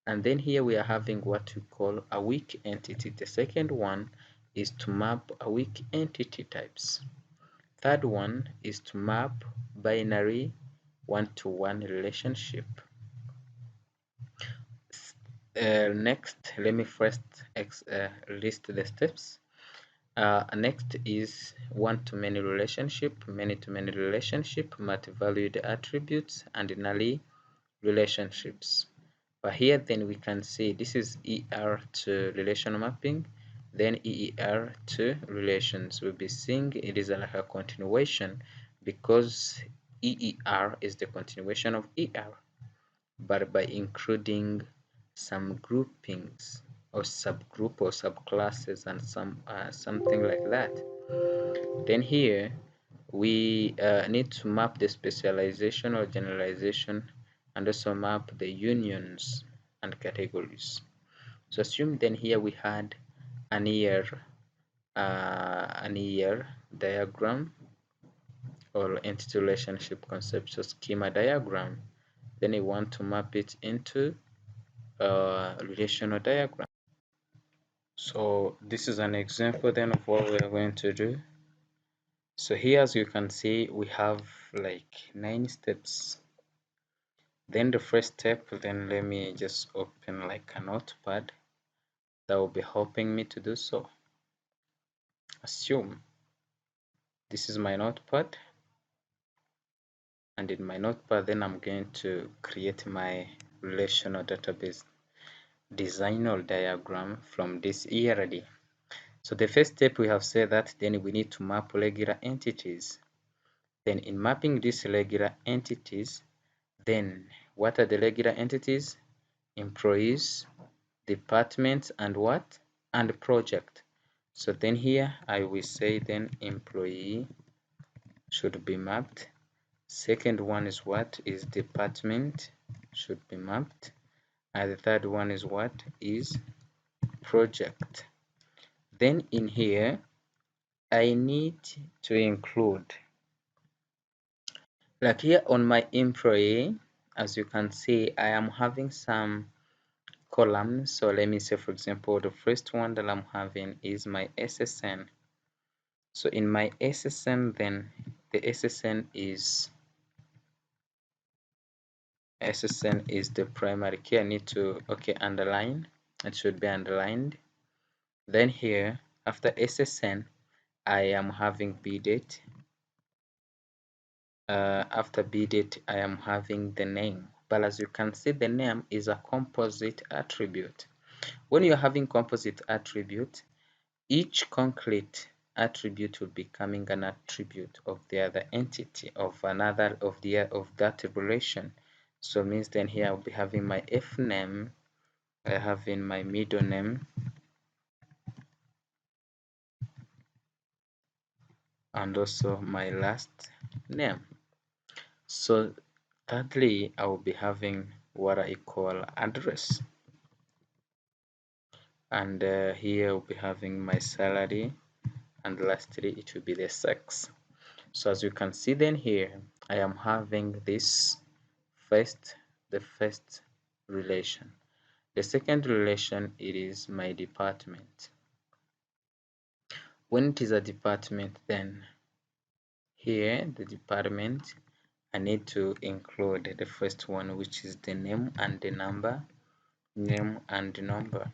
and then here we are having what we call a weak entity. The second one is to map a weak entity types. Third one is to map binary one-to-one relationship. Next, let me first list the steps. Next is one-to-many relationship, many-to-many relationship, multi-valued attributes, and null relationships. But here then we can see this is ER to relational mapping, then EER to relations. We'll be seeing it is like a continuation because EER is the continuation of ER, but by including some groupings or subgroup or subclasses and something like that. Then here we need to map the specialization or generalization and also map the unions and categories. So assume then here we had an year diagram or entity relationship conceptual schema diagram. Then we want to map it into a relational diagram. So this is an example then of what we are going to do. So here, as you can see, we have like 9 steps. Then the first step, then let me just open like a notepad that will be helping me to do so. Assume this is my notepad, and in my notepad then I'm going to create my relational database design or diagram from this ERD. So the first step we have said that then we need to map regular entities. Then in mapping these regular entities, then what are the regular entities? Employees, departments, and what? And project. So then here I will say then employee should be mapped. Second one is what? Is department should be mapped. And the third one is what? Is project. Then in here I need to include, like here on my employee, as you can see, I am having some columns. So let me say, for example, the first one that I'm having is my SSN. So in my SSN, then the SSN is the primary key. I need to underline. It should be underlined. Then here after SSN, I am having bdate. After bdate, I am having the name. But as you can see, the name is a composite attribute. When you're having composite attribute, each concrete attribute will be becoming an attribute of the other entity of another of that relation. So it means then here I'll be having my F name, I have in my middle name, and also my last name. So thirdly, I will be having what I call address. and here we'll be having my salary, and lastly it will be the sex. So as you can see then here, I am having this the first relation. The second relation, it is my department. When it is a department, then here the department, I need to include the first one, which is the name and the number. Name and number.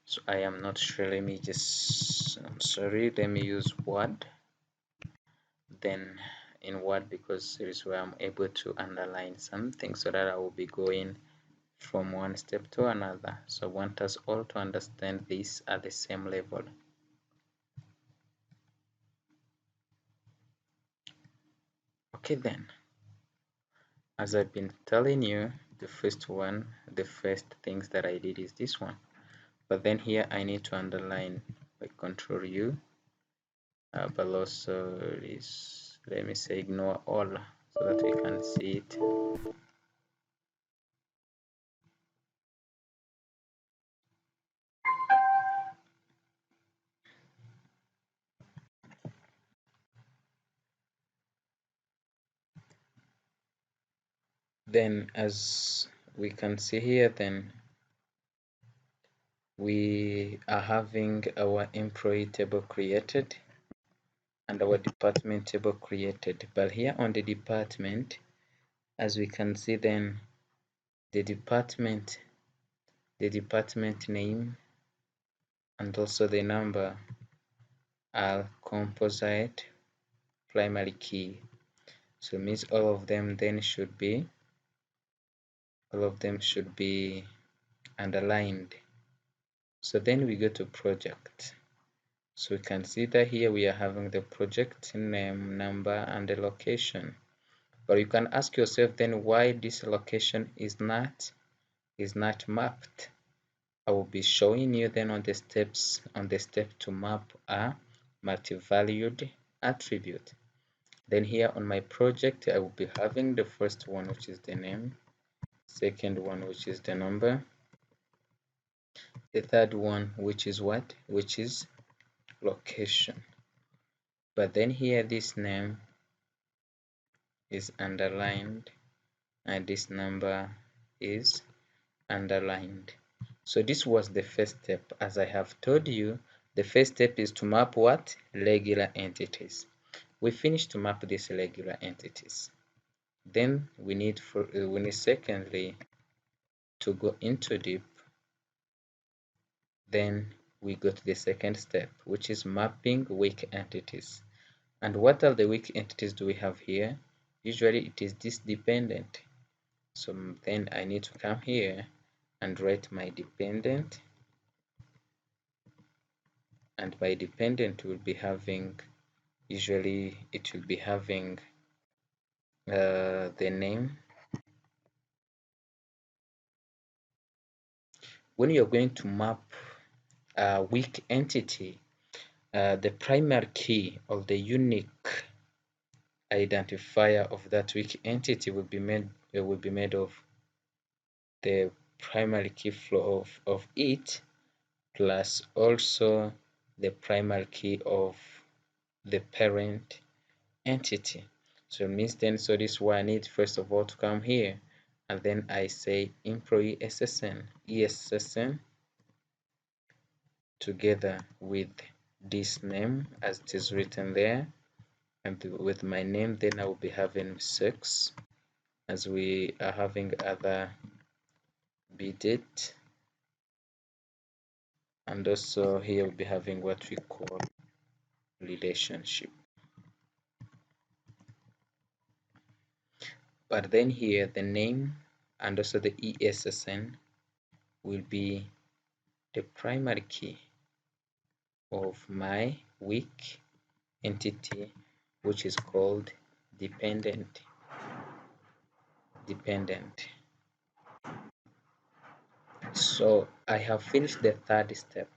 So I am not sure, let me just, I'm sorry, let me use Word. Then in Word, because it is where I'm able to underline something so that I will be going from one step to another. So I want us all to understand this at the same level. Okay then, as I've been telling you, the first things that I did is this one. But then here I need to underline by Control U, but also is, let me say, ignore all so that we can see it. Then as we can see here, then we are having our employee table created and our department table created. But here on the department, as we can see, then the department name and also the number are composite primary key. So it means all of them should be underlined. So then we go to project. So we can see that here we are having the project name, number, and the location. But you can ask yourself then why this location is not mapped. I will be showing you then on the step to map a multi-valued attribute. Then here on my project, I will be having the first one, which is the name, second one, which is the number, the third one, which is what? Which is location. But then here this name is underlined and this number is underlined. So this was the first step. As I have told you, the first step is to map what? Regular entities. We finished to map these regular entities. Then we need secondly to go into deep. Then we go to the second step, which is mapping weak entities. And what are the weak entities do we have here? Usually it is this dependent. So then I need to come here and write my dependent, and by dependent will be having, usually it will be having the name. When you're going to map a weak entity, the primary key or the unique identifier of that weak entity will be made of the primary key flow of it plus also the primary key of the parent entity. So it means then, so this is why I need first of all to come here and then I say employee ESSN together with this name as it is written there, and with my name then I will be having 6, as we are having other bdate, and also here we'll be having what we call relationship. But then here the name and also the ESSN will be the primary key of my weak entity, which is called dependent. So I have finished the third step.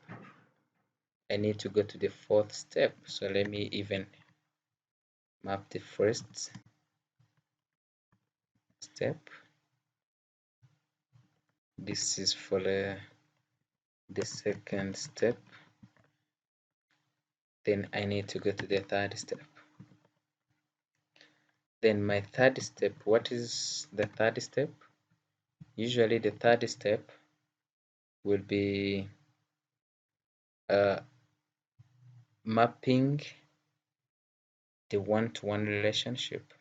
I need to go to the fourth step. So let me even map the first step. This is for the second step. Then I need to go to the third step. Then my third step, what is the third step? Usually the third step will be mapping the one-to-one relationship.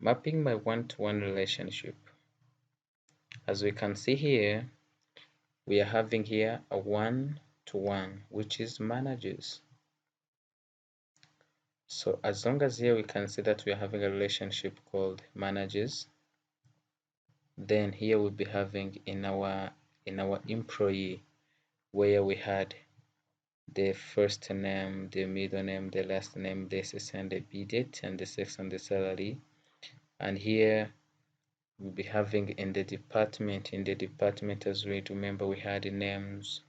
Mapping my one-to-one relationship. As we can see here, we are having here a one-to-one, which is managers. So as long as here we can see that we are having a relationship called managers, then here we'll be having in our employee, where we had the first name, the middle name, the last name, the SSN, the B date, and the sex and the salary. And here we'll be having in the department, as we remember, we had the names,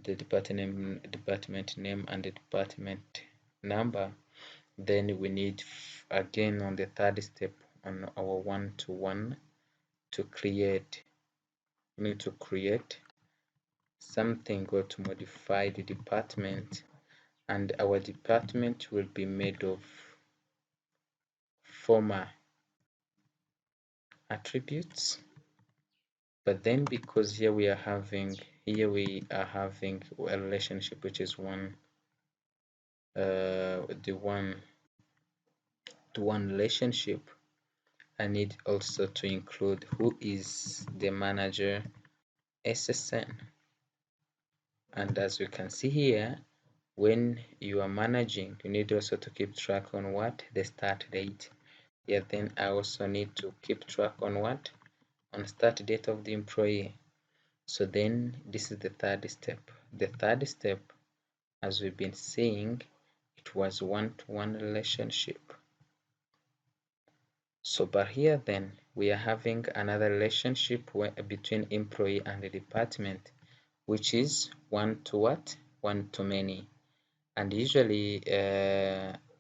the department name and the department number. Then we need again on the third step on our one-to-one to create, we need to create something or to modify the department, and our department will be made of former attributes. But then because here we are having a relationship which is the one-to-one relationship, I need also to include who is the manager SSN. And as you can see here, when you are managing, you need also to keep track on what? The start date. Yeah, then I also need to keep track on what? On start date of the employee. So then this is the third step. The third step, as we've been saying, it was one-to-one relationship. So but here then we are having another relationship between employee and the department, which is one to what? One to many. And usually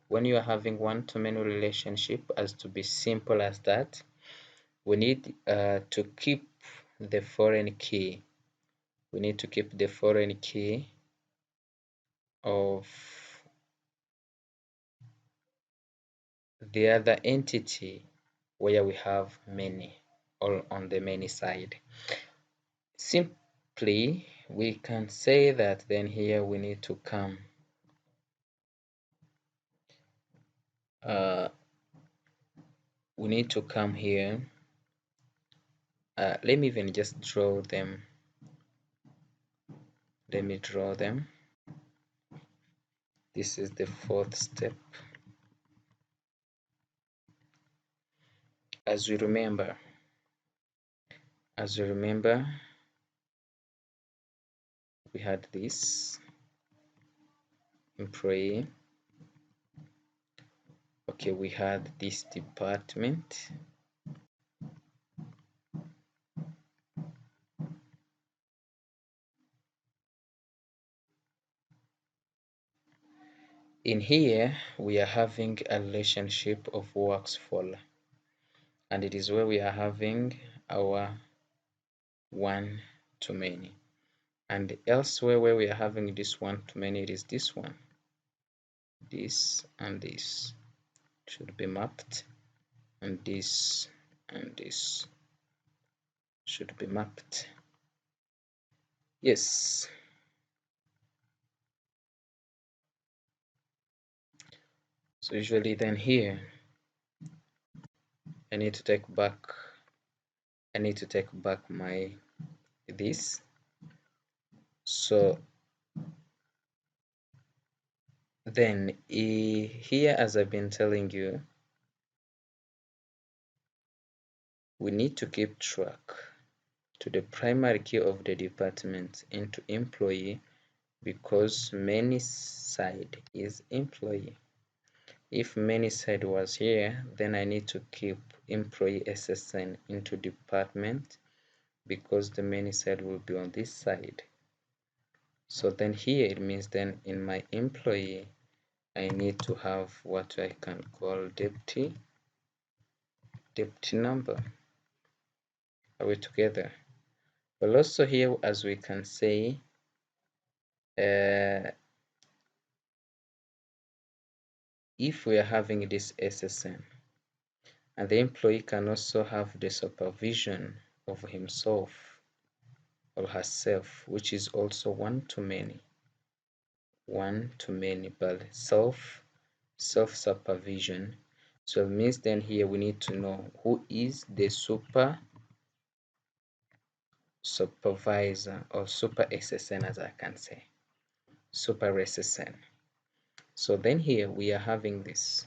when you are having one to many relationship, as to be simple as that, we need to keep the foreign key. We need to keep the foreign key of the other entity where we have many, or on the many side. Simply, we can say that then here we need to come here. Let me even just draw them. Let me draw them. This is the fourth step. As you remember, we had this employee. Okay, we had this department. In here, we are having a relationship of works for, and it is where we are having our one to many. And elsewhere where we are having this one to many, it is this one. This and this should be mapped, and this should be mapped. Yes. So usually then here I need to take back my this. So then here, as I've been telling you, we need to keep track to the primary key of the department into employee, because many side is employee. If many side was here, then I need to keep employee SSN into department, because the many side will be on this side. So then here it means then in my employee I need to have what I can call deputy number. Are we together? Well, also here, as we can say, if we are having this SSN, and the employee can also have the supervision of himself or herself, which is also one to many, but self-supervision. So it means then here we need to know who is the supervisor or super SSN, as I can say, super SSN. So then here we are having this.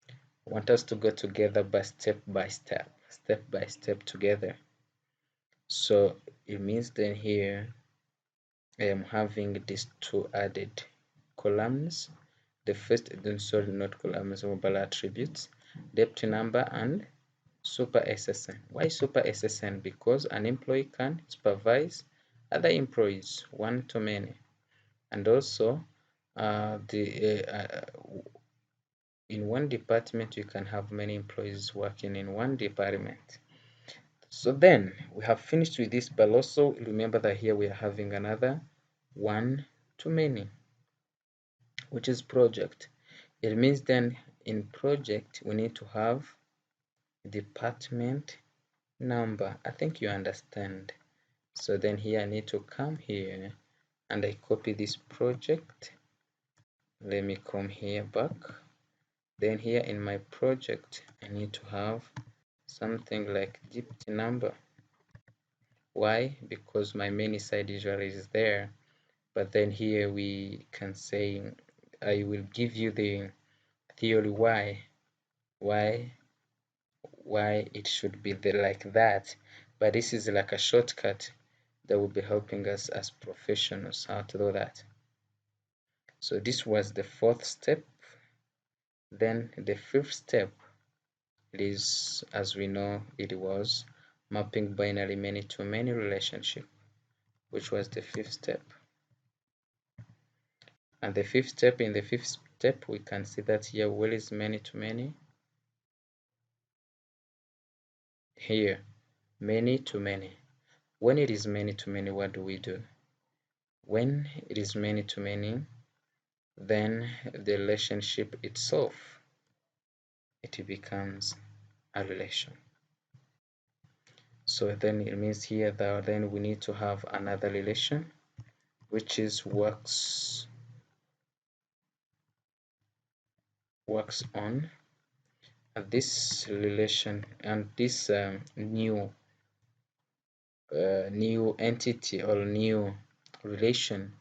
I want us to go together by step by step together. So it means then here I am having these two added columns. The first, then sorry, not columns, mobile attributes, depth number and super SSN. Why super SSN? Because an employee can supervise other employees one to many, and also in one department you can have many employees working in one department. So then we have finished with this, but also remember that here we are having another one to many, which is project. It means then in project we need to have department number. I think you understand. So then here I need to come here and I copy this project. Let me come here back. Then here in my project I need to have something like depth number. Why? Because my many side usually is there, but then here we can say I will give you the theory why it should be like that, but this is like a shortcut that will be helping us as professionals how to do that. So this was the fourth step. Then the fifth step is, as we know, it was mapping binary many to many relationship, which was the fifth step. And the fifth step, in the fifth step we can see that here what is many to many. Here many to many. When it is many to many, what do we do? When it is many to many, then the relationship itself, it becomes a relation. So then it means here that then we need to have another relation, which is works on this relation, and this new entity or new relation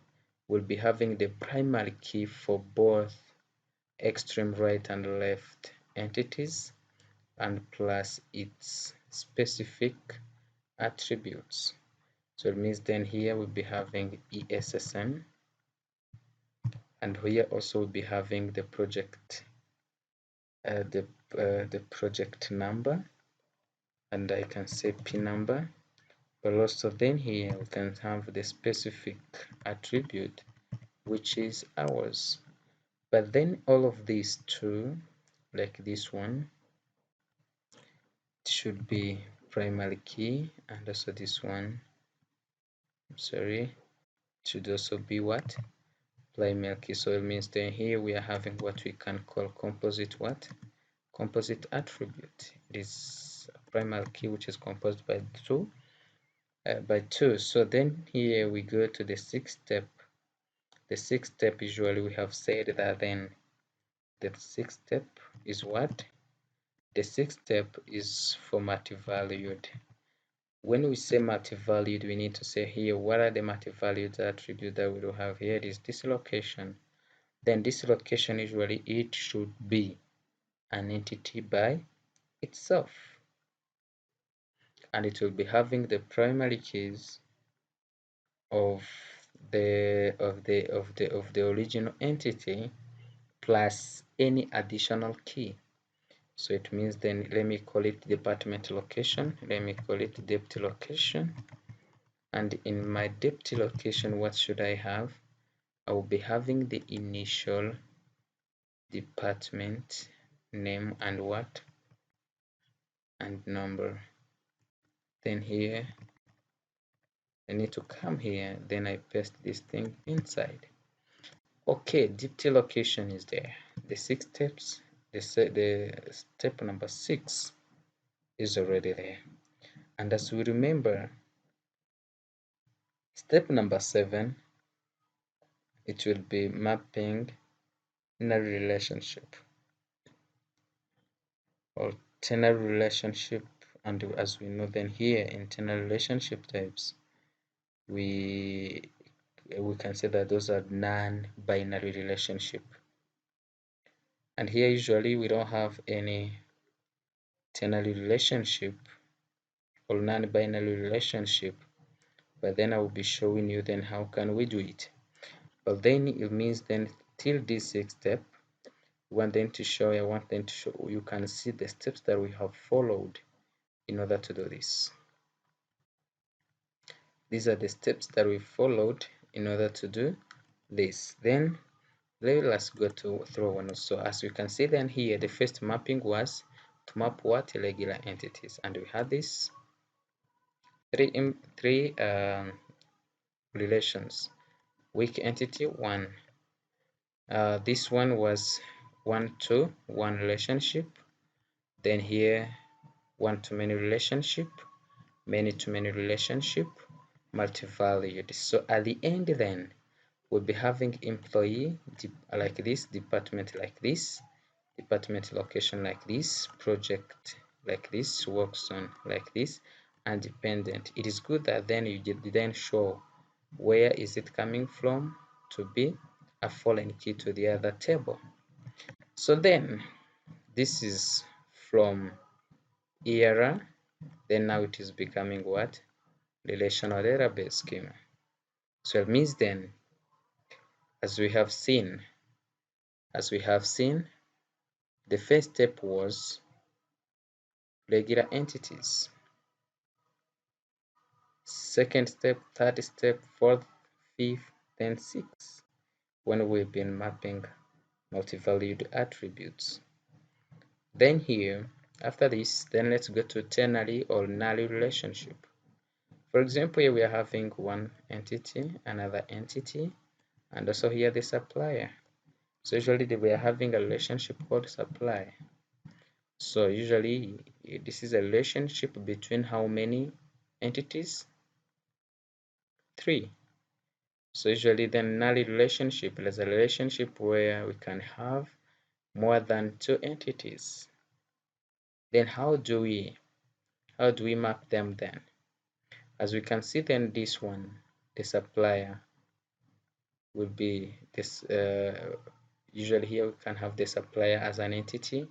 will be having the primary key for both extreme right and left entities, and plus its specific attributes. So it means then here we'll be having ESSN, and here also we'll be having the project the project number, and I can say P number, but also then here we can have the specific attribute, which is ours. But then all of these two, like this one, should be primary key, and also this one, sorry, should also be what? Primary key. So it means then here we are having what we can call composite what? Composite attribute. It is a primary key which is composed by two. So then here we go to the sixth step. The sixth step, usually we have said that then the sixth step is what? The sixth step is for multi-valued. When we say multi-valued, we need to say here what are the multi-valued attributes that we do have here. It is this location. Then this location, usually it should be an entity by itself, and it will be having the primary keys of the original entity plus any additional key. So it means then let me call it department location, let me call it depth location, and in my depth location what should I have? I will be having the initial department name and what? And number. then here I need to come here, then I paste this thing inside. Okay, detail location is there. The 6 steps, the step number 6 is already there. And as we remember, step number 7, it will be mapping ternary relationship or ternary relationship. And as we know, then here in ternary relationship types, we can say that those are non-binary relationship. And here usually we don't have any ternary relationship or non-binary relationship, but then I will be showing you then how can we do it. But then it means then till this 6th step, I want them to show you can see the steps that we have followed in order to do this. These are the steps that we followed in order to do this. Then let's go through one. So as you can see then here, the first mapping was to map what? Irregular entities, and we had this three relations. Weak entity 1. This one was 1-to-1 relationship. Then here 1-to-many relationship, many-to-many relationship, multi-valued. So at the end then we'll be having employee like this, department like this, department location like this, project like this, work zone like this, and dependent. It is good that then you then show where is it coming from to be a foreign key to the other table. So then this is from era, then now it is becoming what? Relational database schema. So it means then, as we have seen, the first step was regular entities. Second step, third step, fourth, fifth, then sixth, when we've been mapping multi-valued attributes. Then here, after this, then let's go to ternary or null relationship. For example, here we are having one entity, another entity, and also here the supplier. So usually we are having a relationship called supply. So usually this is a relationship between how many entities? 3. So usually then null relationship is a relationship where we can have more than 2 entities. Then how do we map them then? As we can see then this one, the supplier will be this usually here we can have the supplier as an entity,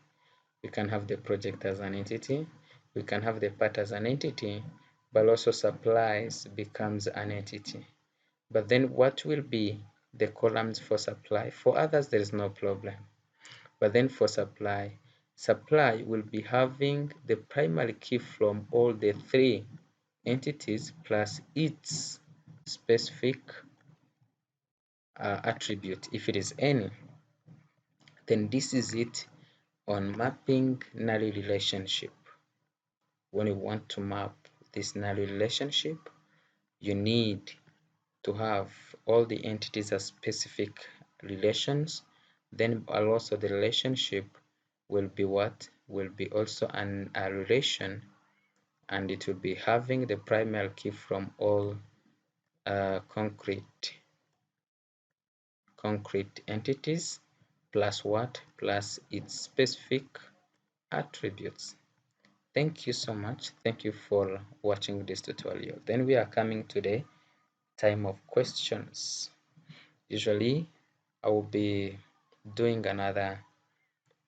we can have the project as an entity, we can have the part as an entity, but also supplies becomes an entity. But then what will be the columns for supply? For others there is no problem, but then for supply will be having the primary key from all the 3 entities plus its specific attribute if it is any. Then this is it on mapping null relationship. When you want to map this null relationship, you need to have all the entities as specific relations. Then also the relationship will be what? Will be also a relation, and it will be having the primary key from all concrete entities plus what? Plus its specific attributes. Thank you so much. Thank you for watching this tutorial. Then we are coming to the time of questions. Usually I will be doing another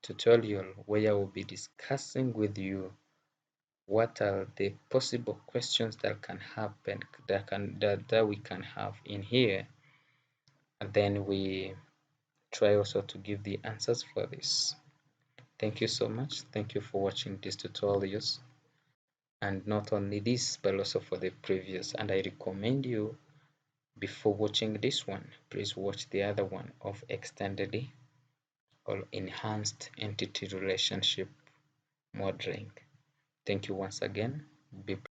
tutorial where I will be discussing with you what are the possible questions that can happen, that we can have in here, and then we try also to give the answers for this. Thank you so much. Thank you for watching these tutorials, and not only this but also for the previous. And I recommend you, before watching this one, please watch the other one of extended or enhanced entity relationship modeling. Thank you once again. Be